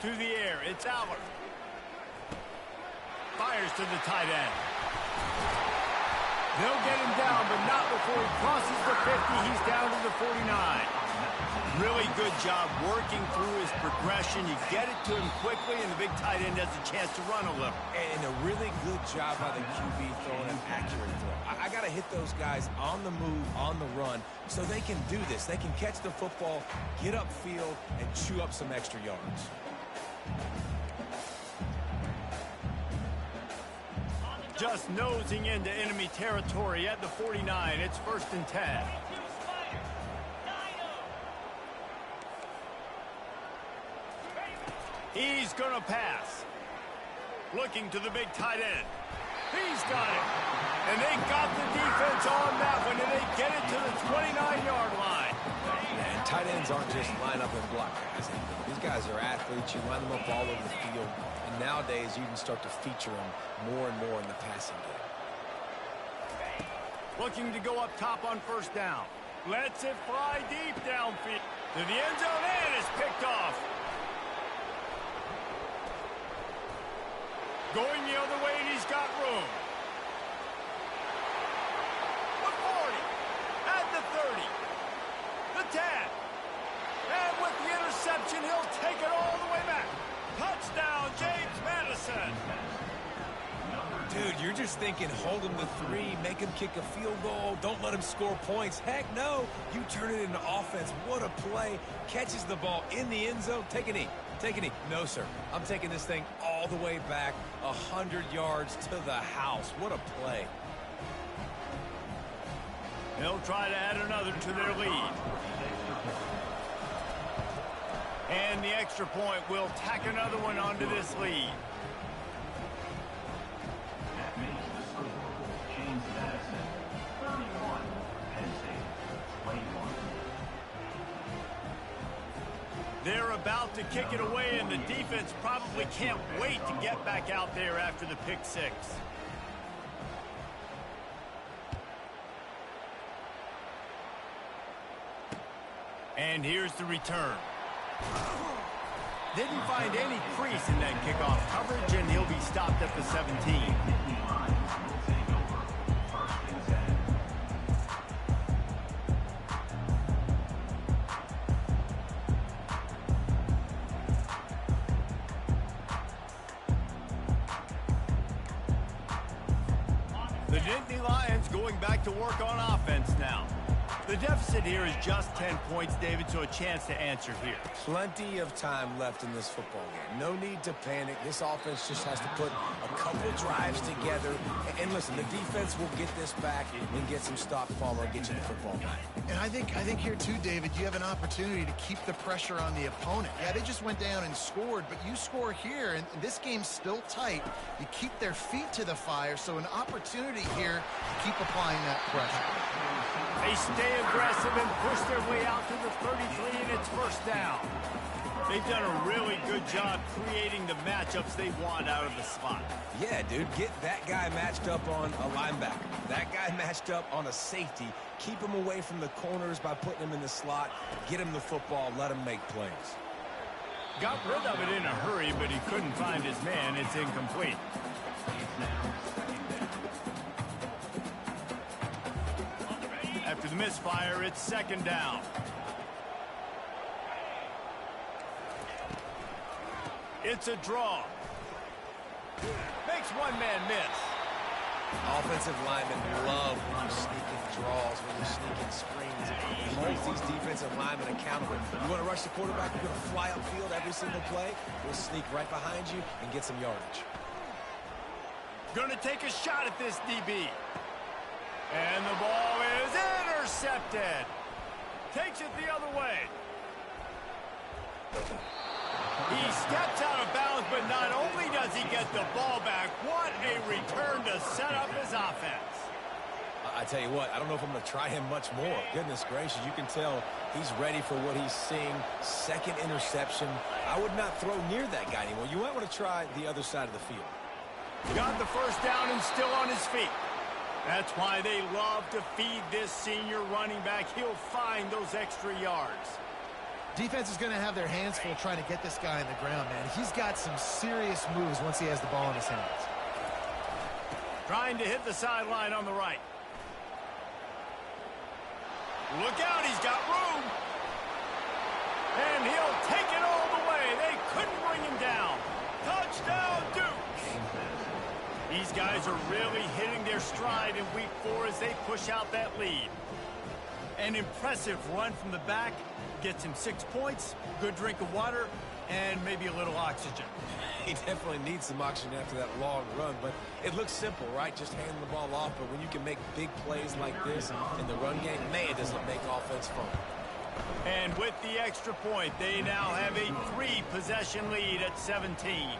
To the air, it's Aller. Fires to the tight end. They'll get him down, but not before he crosses the 50. He's down to the 49. Really good job working through his progression. You get it to him quickly, and the big tight end has a chance to run a little. And a really good job by the QB throwing an accurate throw. I got to hit those guys on the move, on the run, so they can do this. They can catch the football, get upfield, and chew up some extra yards. Just nosing into enemy territory at the 49. It's 1st and 10. He's going to pass. Looking to the big tight end. He's got it. And they got the defense on that one, and they get it to the 29-yard line. And tight ends aren't just line up and block guys. These guys are athletes. You line them up all over the field. And nowadays, you can start to feature them more and more in the passing game. Looking to go up top on first down. Lets it fly deep downfield. To the end zone, and it's picked off. Going the other way, and he's got room. The 40. At the 30. The 10. And with the interception, he'll take it all the way back. Touchdown, James Madison. Dude, you're just thinking, hold him to 3, make him kick a field goal, don't let him score points. Heck no, you turn it into offense. What a play. Catches the ball in the end zone. Take a knee. Take a knee. No, sir. I'm taking this thing all the way back, 100 yards to the house. What a play. They'll try to add another to their lead. And the extra point will tack another one onto this lead. That makes the score. James Madison, 31. Penn State, 21. They're about to kick it away, and the defense probably can't wait to get back out there after the pick 6. And here's the return. Didn't find any crease in that kickoff coverage, and he'll be stopped at the 17. The Nittany Lions going back to work on offense now. The deficit here is just 10 points, David, so a chance to answer here. Plenty of time left in this football game. No need to panic. This offense just has to put a couple drives together. And listen, the defense will get this back and get some stop follow and get you the football back. And I think here too, David, you have an opportunity to keep the pressure on the opponent. Yeah, they just went down and scored, but you score here, and this game's still tight. You keep their feet to the fire, so an opportunity here to keep applying that pressure. They stay aggressive and push their way out to the 33, and it's first down. They've done a really good job creating the matchups they want out of the slot. Yeah, dude, get that guy matched up on a linebacker. That guy matched up on a safety. Keep him away from the corners by putting him in the slot. Get him the football. Let him make plays. Got rid of it in a hurry, but he couldn't find his man. It's incomplete. After the miss misfire. It's second down. It's a draw. Makes one man miss. Offensive linemen love when you sneak in draws, when you sneak in screens. It holds these defensive linemen accountable. You want to rush the quarterback, you're going to fly upfield every single play. We'll sneak right behind you and get some yardage. Going to take a shot at this DB. And the ball is intercepted. Takes it the other way. He steps out of bounds, but not only does he get the ball back, what a return to set up his offense. I tell you what, I don't know if I'm going to try him much more. Goodness gracious, you can tell he's ready for what he's seeing. Second interception. I would not throw near that guy anymore. You might want to try the other side of the field. Got the first down and still on his feet. That's why they love to feed this senior running back. He'll find those extra yards. Defense is going to have their hands full trying to get this guy on the ground, man. He's got some serious moves once he has the ball in his hands. Trying to hit the sideline on the right. Look out, he's got room. And he'll take it all the way. They couldn't bring him down. Touchdown, Duke. These guys are really hitting their stride in week 4 as they push out that lead. An impressive run from the back. Gets him 6 points, good drink of water, and maybe a little oxygen. He definitely needs some oxygen after that long run, but it looks simple, right? Just handing the ball off, but when you can make big plays like this in the run game, man, does it make offense fun. And with the extra point, they now have a 3-possession lead at 17.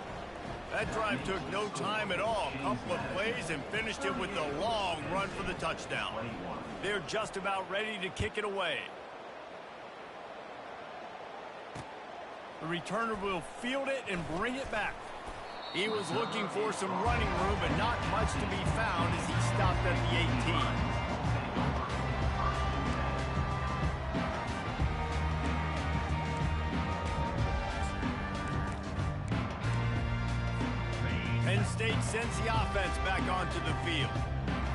That drive took no time at all. A couple of plays and finished it with a long run for the touchdown. They're just about ready to kick it away. The returner will field it and bring it back. He was looking for some running room, but not much to be found as he stopped at the 18. Penn State sends the offense back onto the field.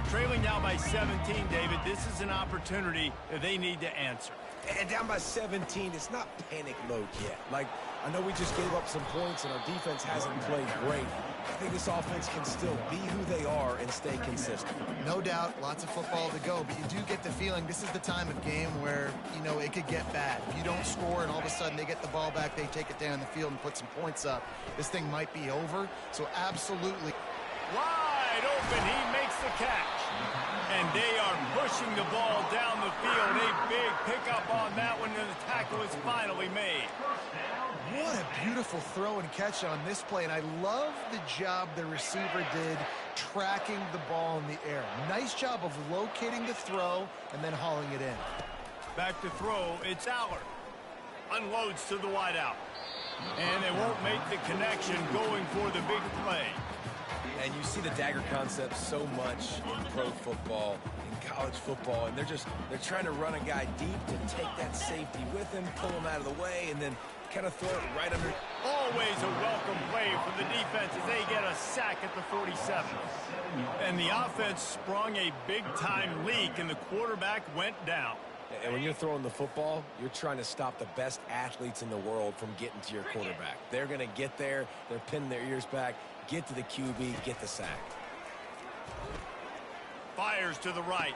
Trailing now by 17, David, this is an opportunity that they need to answer. And down by 17, it's not panic mode yet. Like, I know we just gave up some points and our defense hasn't played great. I think this offense can still be who they are and stay consistent. No doubt, lots of football to go, but you do get the feeling this is the time of game where, you know, it could get bad. If you don't score and all of a sudden they get the ball back, they take it down the field and put some points up, this thing might be over. So absolutely. Wide open, he makes the catch. And they are pushing the ball down the field. A big pickup on that one, and the tackle is finally made. What a beautiful throw and catch on this play, and I love the job the receiver did tracking the ball in the air. Nice job of locating the throw and then hauling it in. Back to throw, it's Allard. Unloads to the wideout. And they won't make the connection going for the big play. And you see the dagger concept so much in pro football, in college football, and they're trying to run a guy deep to take that safety with him, pull him out of the way, and then kind of throw it right under. Always a welcome play for the defense as they get a sack at the 47. And the offense sprung a big-time leak, and the quarterback went down. And when you're throwing the football, you're trying to stop the best athletes in the world from getting to your quarterback. They're going to get there. They're pinning their ears back, get to the QB, get the sack. Fires to the right.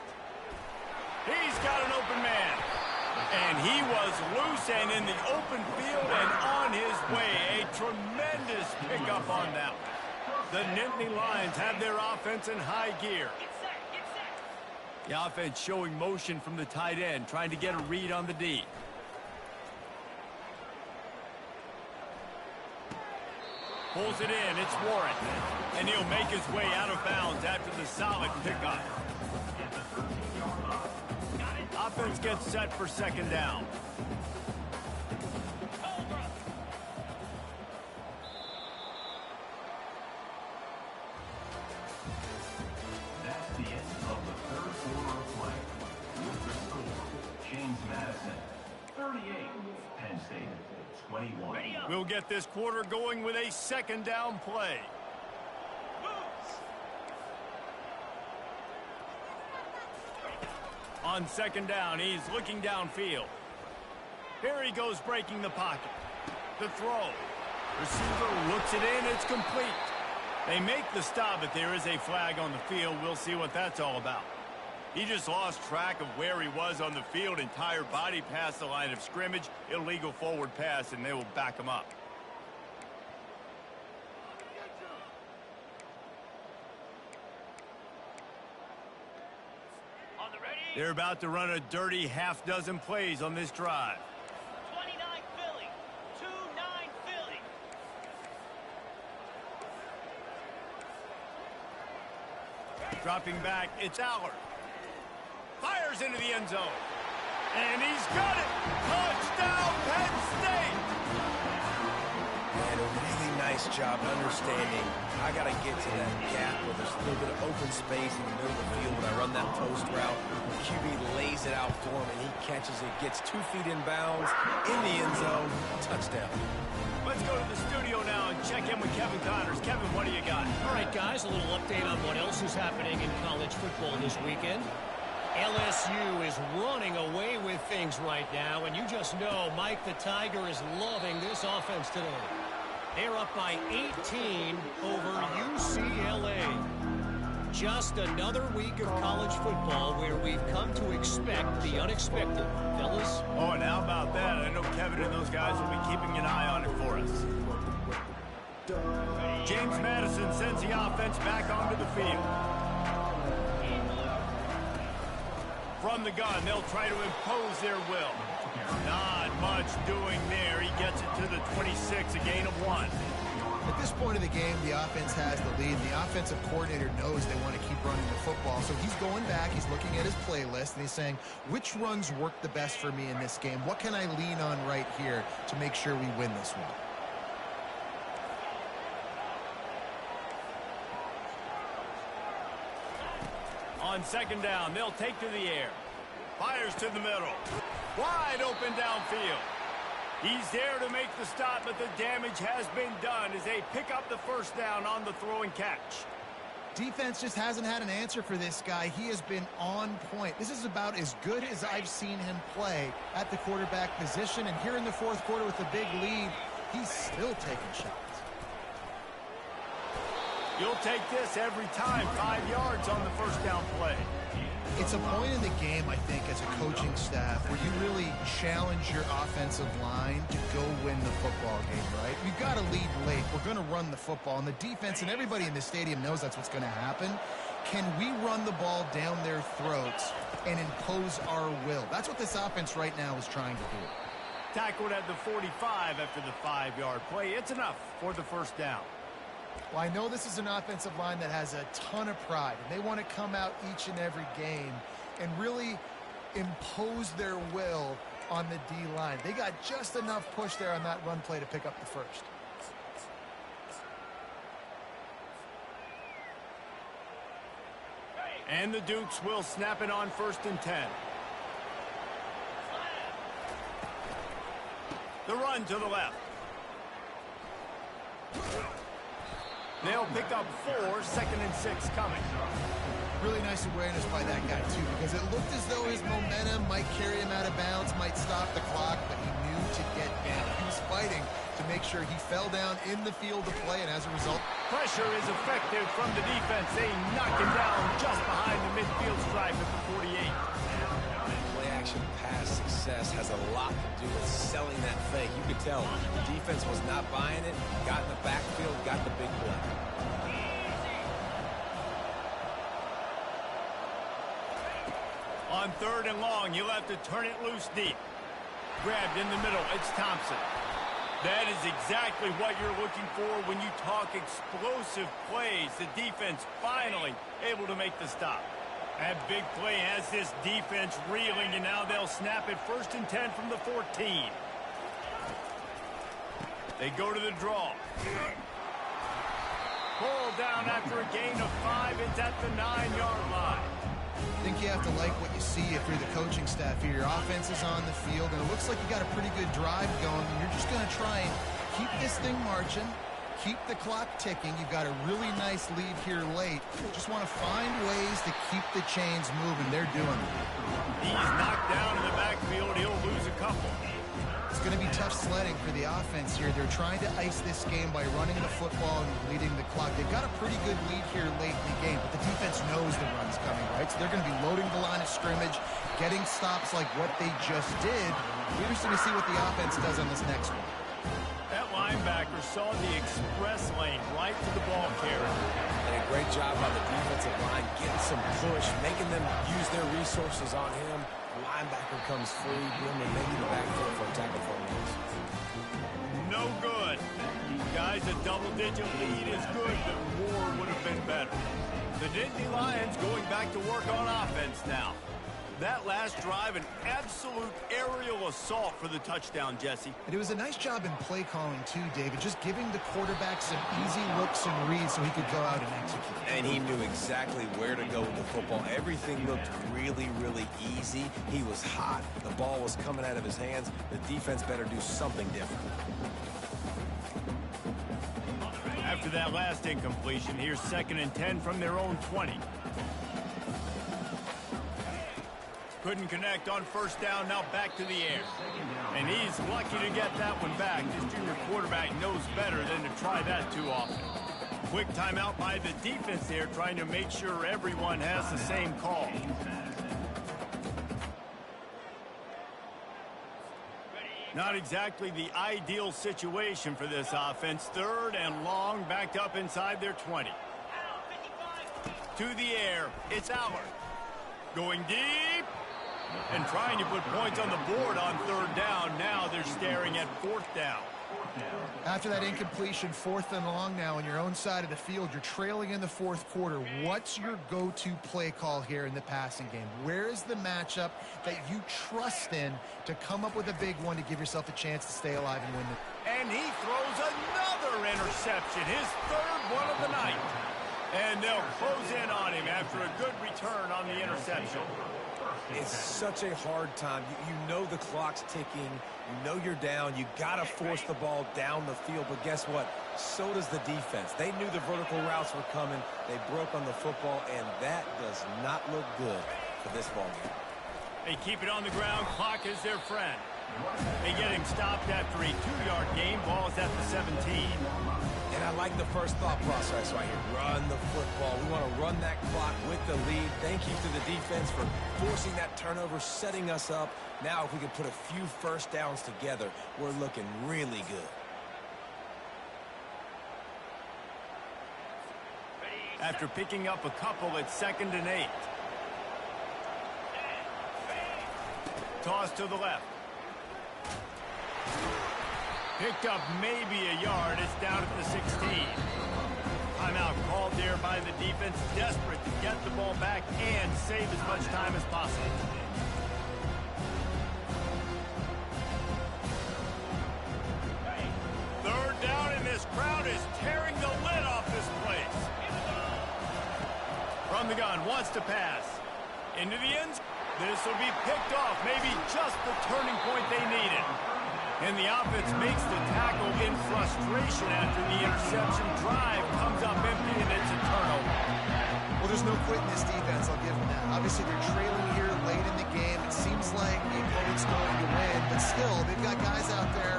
He's got an open man. And he was loose and in the open field and on his way. A tremendous pickup on that one. The Nittany Lions have their offense in high gear. The offense showing motion from the tight end, trying to get a read on the D. Pulls it in, it's Warren. And he'll make his way out of bounds after the solid pickup. Offense gets set for second down. That's the end of the third quarter of play. With the score, James Madison, 38, Penn State, 21. We'll get this quarter going with a second down play. On second down, he's looking downfield. Here he goes breaking the pocket. The throw. Receiver looks it in. It's complete. They make the stop, but there is a flag on the field. We'll see what that's all about. He just lost track of where he was on the field. Entire body past the line of scrimmage. Illegal forward pass, and they will back him up. They're about to run a dirty half-dozen plays on this drive. 29 Philly. 2-9 Philly. Dropping back, it's Allard. Fires into the end zone. And he's got it. Touchdown, Penn State. And a really nice job understanding I got to get to that gap where there's a little bit of open space in the middle of the field when I run that post route. The QB lays it out for him, and he catches it, gets 2 feet in bounds, in the end zone, touchdown. Let's go to the studio now and check in with Kevin Connors. Kevin, what do you got? All right, guys, a little update on what else is happening in college football this weekend. LSU is running away with things right now, and you just know Mike the Tiger is loving this offense today. They're up by 18 over UCLA. Just another week of college football where we've come to expect the unexpected, fellas. Oh, and how about that? I know Kevin and those guys will be keeping an eye on it for us. James Madison sends the offense back onto the field. From the gun, they'll try to impose their will. Not much doing there. He gets it to the 26, a gain of 1. At this point of the game, the offense has the lead. The offensive coordinator knows they want to keep running the football. So he's going back, he's looking at his playlist, and he's saying, which runs work the best for me in this game? What can I lean on right here to make sure we win this one? On second down, they'll take to the air. Fires to the middle. Wide open downfield. He's there to make the stop, but the damage has been done as they pick up the first down on the throw and catch. Defense just hasn't had an answer for this guy. He has been on point. This is about as good as I've seen him play at the quarterback position. And here in the fourth quarter with a big lead, he's still taking shots. You'll take this every time. 5 yards on the first down play. It's a point in the game, I think, as a coaching staff where you really challenge your offensive line to go win the football game, right? We've got to lead late. We're going to run the football. And the defense and everybody in the stadium knows that's what's going to happen. Can we run the ball down their throats and impose our will? That's what this offense right now is trying to do. Tackled at the 45 after the 5-yard play. It's enough for the first down. Well, I know this is an offensive line that has a ton of pride, and they want to come out each and every game and really impose their will on the D-line. They got just enough push there on that run play to pick up the first. And the Dukes will snap it on 1st and 10. The run to the left. They'll pick up 4, 2nd and 6 coming. Really nice awareness by that guy, too, because it looked as though his momentum might carry him out of bounds, might stop the clock, but he knew to get down. He was fighting to make sure he fell down in the field to play, and as a result... Pressure is effective from the defense. They knock him down just behind the midfield stripe at the 48. Play-action pass success has a lot to do with selling that fake. You could tell the defense was not buying it, got in the backfield, got the big play. On 3rd and long, you'll have to turn it loose deep. Grabbed in the middle, it's Thompson. That is exactly what you're looking for when you talk explosive plays. The defense finally able to make the stop. That big play has this defense reeling, and now they'll snap it 1st and 10 from the 14. They go to the draw. Pulled down after a gain of 5. It's at the 9-yard line. I think you have to like what you see if you're the coaching staff here. Your offense is on the field, and it looks like you got a pretty good drive going, and you're just going to try and keep this thing marching, keep the clock ticking. You've got a really nice lead here late. Just want to find ways to keep the chains moving. They're doing it. He's knocked down in the backfield. He'll lose a couple. It's going to be tough sledding for the offense here. They're trying to ice this game by running the football and bleeding the clock. They've got a pretty good lead here late in the game, but the defense knows the run's coming, right? So they're going to be loading the line of scrimmage, getting stops like what they just did. Interesting to see what the offense does on this next one. That linebacker saw the express lane right to the ball carrier. And a great job by the defensive line, getting some push, making them use their resources on him. The linebacker comes free, boom, and making the backfield for a tackle for him. No good. Guys, a double-digit lead is good, but more would have been better. The Nittany Lions going back to work on offense now. That last drive, an absolute aerial assault for the touchdown, Jesse. And it was a nice job in play calling, too, David, just giving the quarterback some easy looks and reads so he could go out and execute. And he knew exactly where to go with the football. Everything looked really, really easy. He was hot. The ball was coming out of his hands. The defense better do something different. After that last incompletion, here's 2nd and 10 from their own 20. Couldn't connect on first down, now back to the air. And he's lucky to get that one back. This junior quarterback knows better than to try that too often. Quick timeout by the defense there, trying to make sure everyone has the same call. Not exactly the ideal situation for this offense. 3rd and long, backed up inside their 20. To the air, it's Allard. Going deep. And trying to put points on the board on 3rd down. Now they're staring at 4th down. After that incompletion, 4th and long now on your own side of the field, you're trailing in the 4th quarter. What's your go-to play call here in the passing game? Where is the matchup that you trust in to come up with a big one to give yourself a chance to stay alive and win it? And he throws another interception, his 3rd one of the night. And they'll close in on him after a good return on the interception. It's such a hard time. You know the clock's ticking. You know you're down. You got to force the ball down the field. But guess what? So does the defense. They knew the vertical routes were coming. They broke on the football, and that does not look good for this ball game. They keep it on the ground. Clock is their friend. They get him stopped after a 2-yard gain. Ball is at the 17. And I like the first thought process right here. Run the football. We want to run that clock with the lead. Thank you to the defense for forcing that turnover, setting us up. Now, if we can put a few first downs together, we're looking really good. After picking up a couple, it's 2nd and 8. Toss to the left. Picked up maybe a yard. It's down at the 16. Timeout called there by the defense. Desperate to get the ball back and save as much time as possible. Third down, and this crowd is tearing the lid off this place. From the gun, wants to pass. Into the end zone. This will be picked off. Maybe just the turning point they needed. And the offense makes the tackle in frustration after the interception. Drive comes up empty, and it's a turnover. Well, there's no quitting this defense, I'll give them that. Obviously, they're trailing here late in the game. It seems like the opponent's going to win, but still, they've got guys out there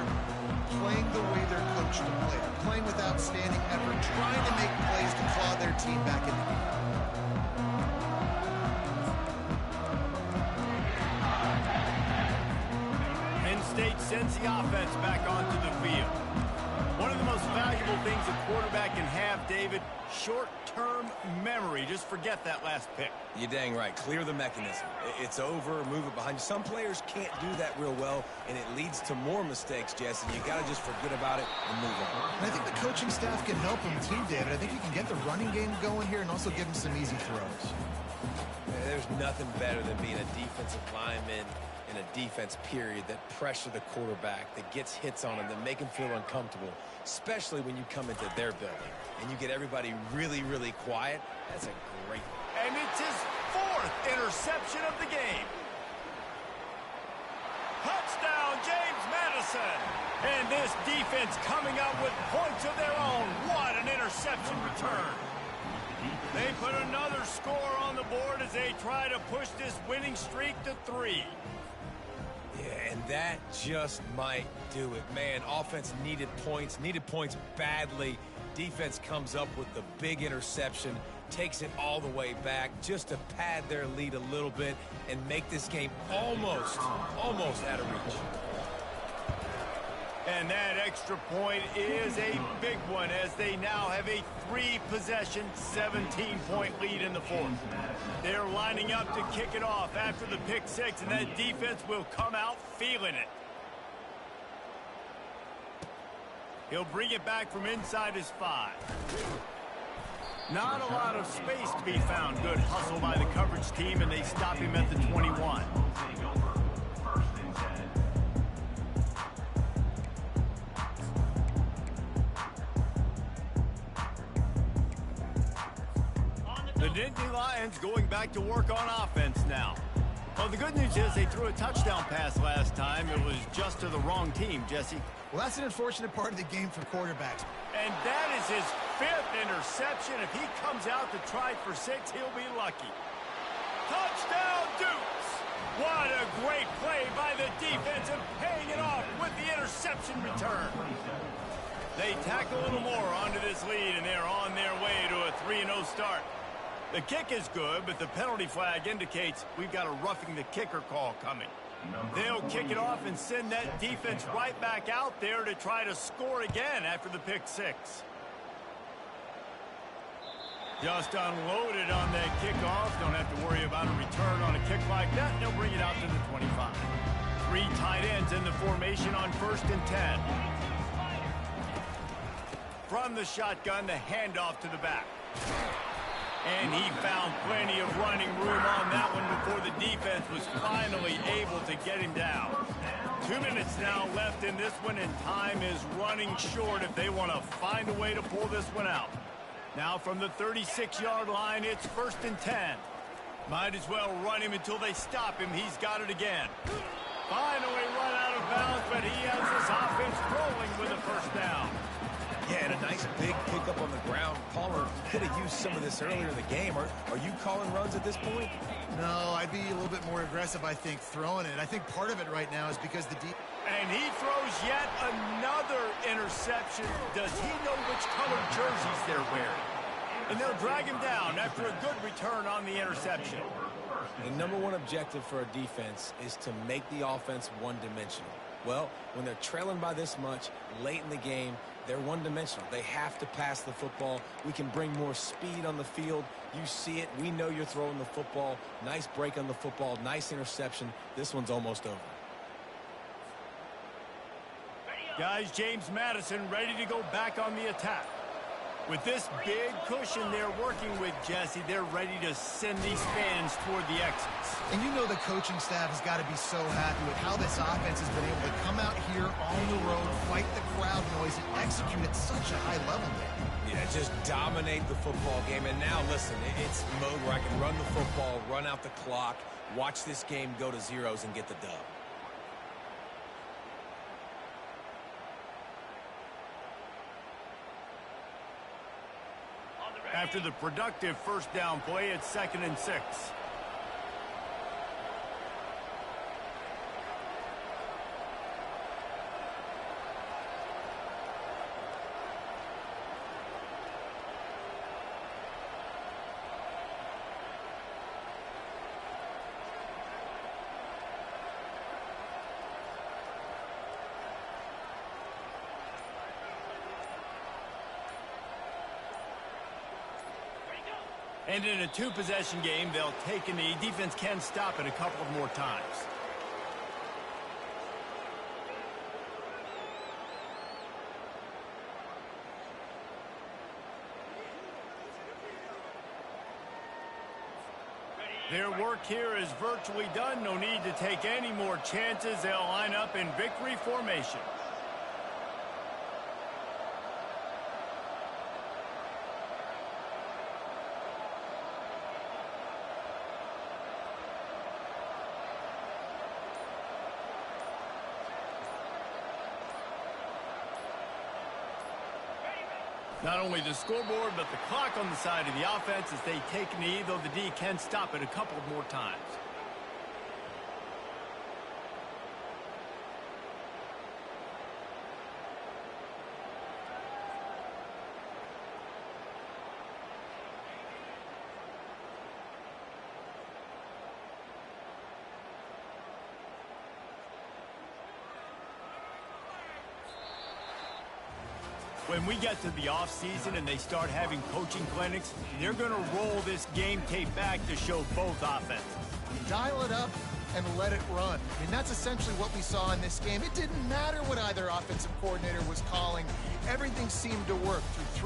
playing the way they're coached to play. Playing with outstanding effort, trying to make plays to claw their team back in the game. State sends the offense back onto the field. One of the most valuable things a quarterback can have, David, short-term memory. Just forget that last pick. You're dang right. Clear the mechanism. It's over, move it behind you. Some players can't do that real well, and it leads to more mistakes, Jess, and you got to just forget about it and move on. And I think the coaching staff can help him too, David. I think you can get the running game going here and also give him some easy throws. There's nothing better than being a defensive lineman in a defense period that pressure the quarterback, that gets hits on him, that make him feel uncomfortable, especially when you come into their building and you get everybody really, really quiet. That's a great. And it's his 4th interception of the game. Touchdown, touchdown, James Madison. And this defense coming up with points of their own. What an interception return. They put another score on the board as they try to push this winning streak to 3. Yeah, and that just might do it. Man, offense needed points badly. Defense comes up with the big interception, takes it all the way back just to pad their lead a little bit and make this game almost out of reach. And that extra point is a big one as they now have a 3-possession, 17-point lead in the fourth. They're lining up to kick it off after the pick 6, and that defense will come out feeling it. He'll bring it back from inside his 5. Not a lot of space to be found. Good hustle by the coverage team, and they stop him at the 21. The Nittany Lions going back to work on offense now. Well, the good news is they threw a touchdown pass last time. It was just to the wrong team, Jesse. Well, that's an unfortunate part of the game for quarterbacks. And that is his 5th interception. If he comes out to try for 6, he'll be lucky. Touchdown, Dukes! What a great play by the defense and paying it off with the interception return. They tack a little more onto this lead, and they're on their way to a 3-0 start. The kick is good, but the penalty flag indicates we've got a roughing the kicker call coming. They'll kick it off and send that defense right back out there to try to score again after the pick 6. Just unloaded on that kickoff. Don't have to worry about a return on a kick like that. They'll bring it out to the 25. 3 tight ends in the formation on 1st and 10. From the shotgun, the handoff to the back. And he found plenty of running room on that one before the defense was finally able to get him down. 2 minutes now left in this one, and time is running short if they want to find a way to pull this one out. Now from the 36-yard line, it's 1st and 10. Might as well run him until they stop him. He's got it again. Finally run out of bounds, but he has his offense rolling with a 1st down. Yeah, and a nice big pickup on the ground. Palmer could have used some of this earlier in the game. Are you calling runs at this point? No, I'd be a little bit more aggressive, I think, throwing it. I think part of it right now is because the deep... And he throws yet another interception. Does he know which colored jerseys they're wearing? And they'll drag him down after a good return on the interception. The #1 objective for a defense is to make the offense one-dimensional. Well, when they're trailing by this much late in the game, they're one-dimensional. They have to pass the football. We can bring more speed on the field. You see it. We know you're throwing the football. Nice break on the football. Nice interception. This one's almost over. Guys, James Madison ready to go back on the attack. With this big cushion they're working with, Jesse, they're ready to send these fans toward the exits. And you know the coaching staff has got to be so happy with how this offense has been able to come out here on the road, fight the crowd noise, and execute at such a high level there. Yeah, just dominate the football game. And now, listen, it's mode where I can run the football, run out the clock, watch this game go to zeros and get the dub. After the productive 1st down play, it's 2nd and 6. And in a 2-possession game, they'll take a knee. Defense can stop it a couple of more times. Their work here is virtually done. No need to take any more chances. They'll line up in victory formation. Not only the scoreboard, but the clock on the side of the offense as they take a knee, though the D can stop it a couple more times. When we get to the offseason and they start having coaching clinics, they're going to roll this game tape back to show both offenses. Dial it up and let it run. I mean, that's essentially what we saw in this game. It didn't matter what either offensive coordinator was calling. Everything seemed to work through throwing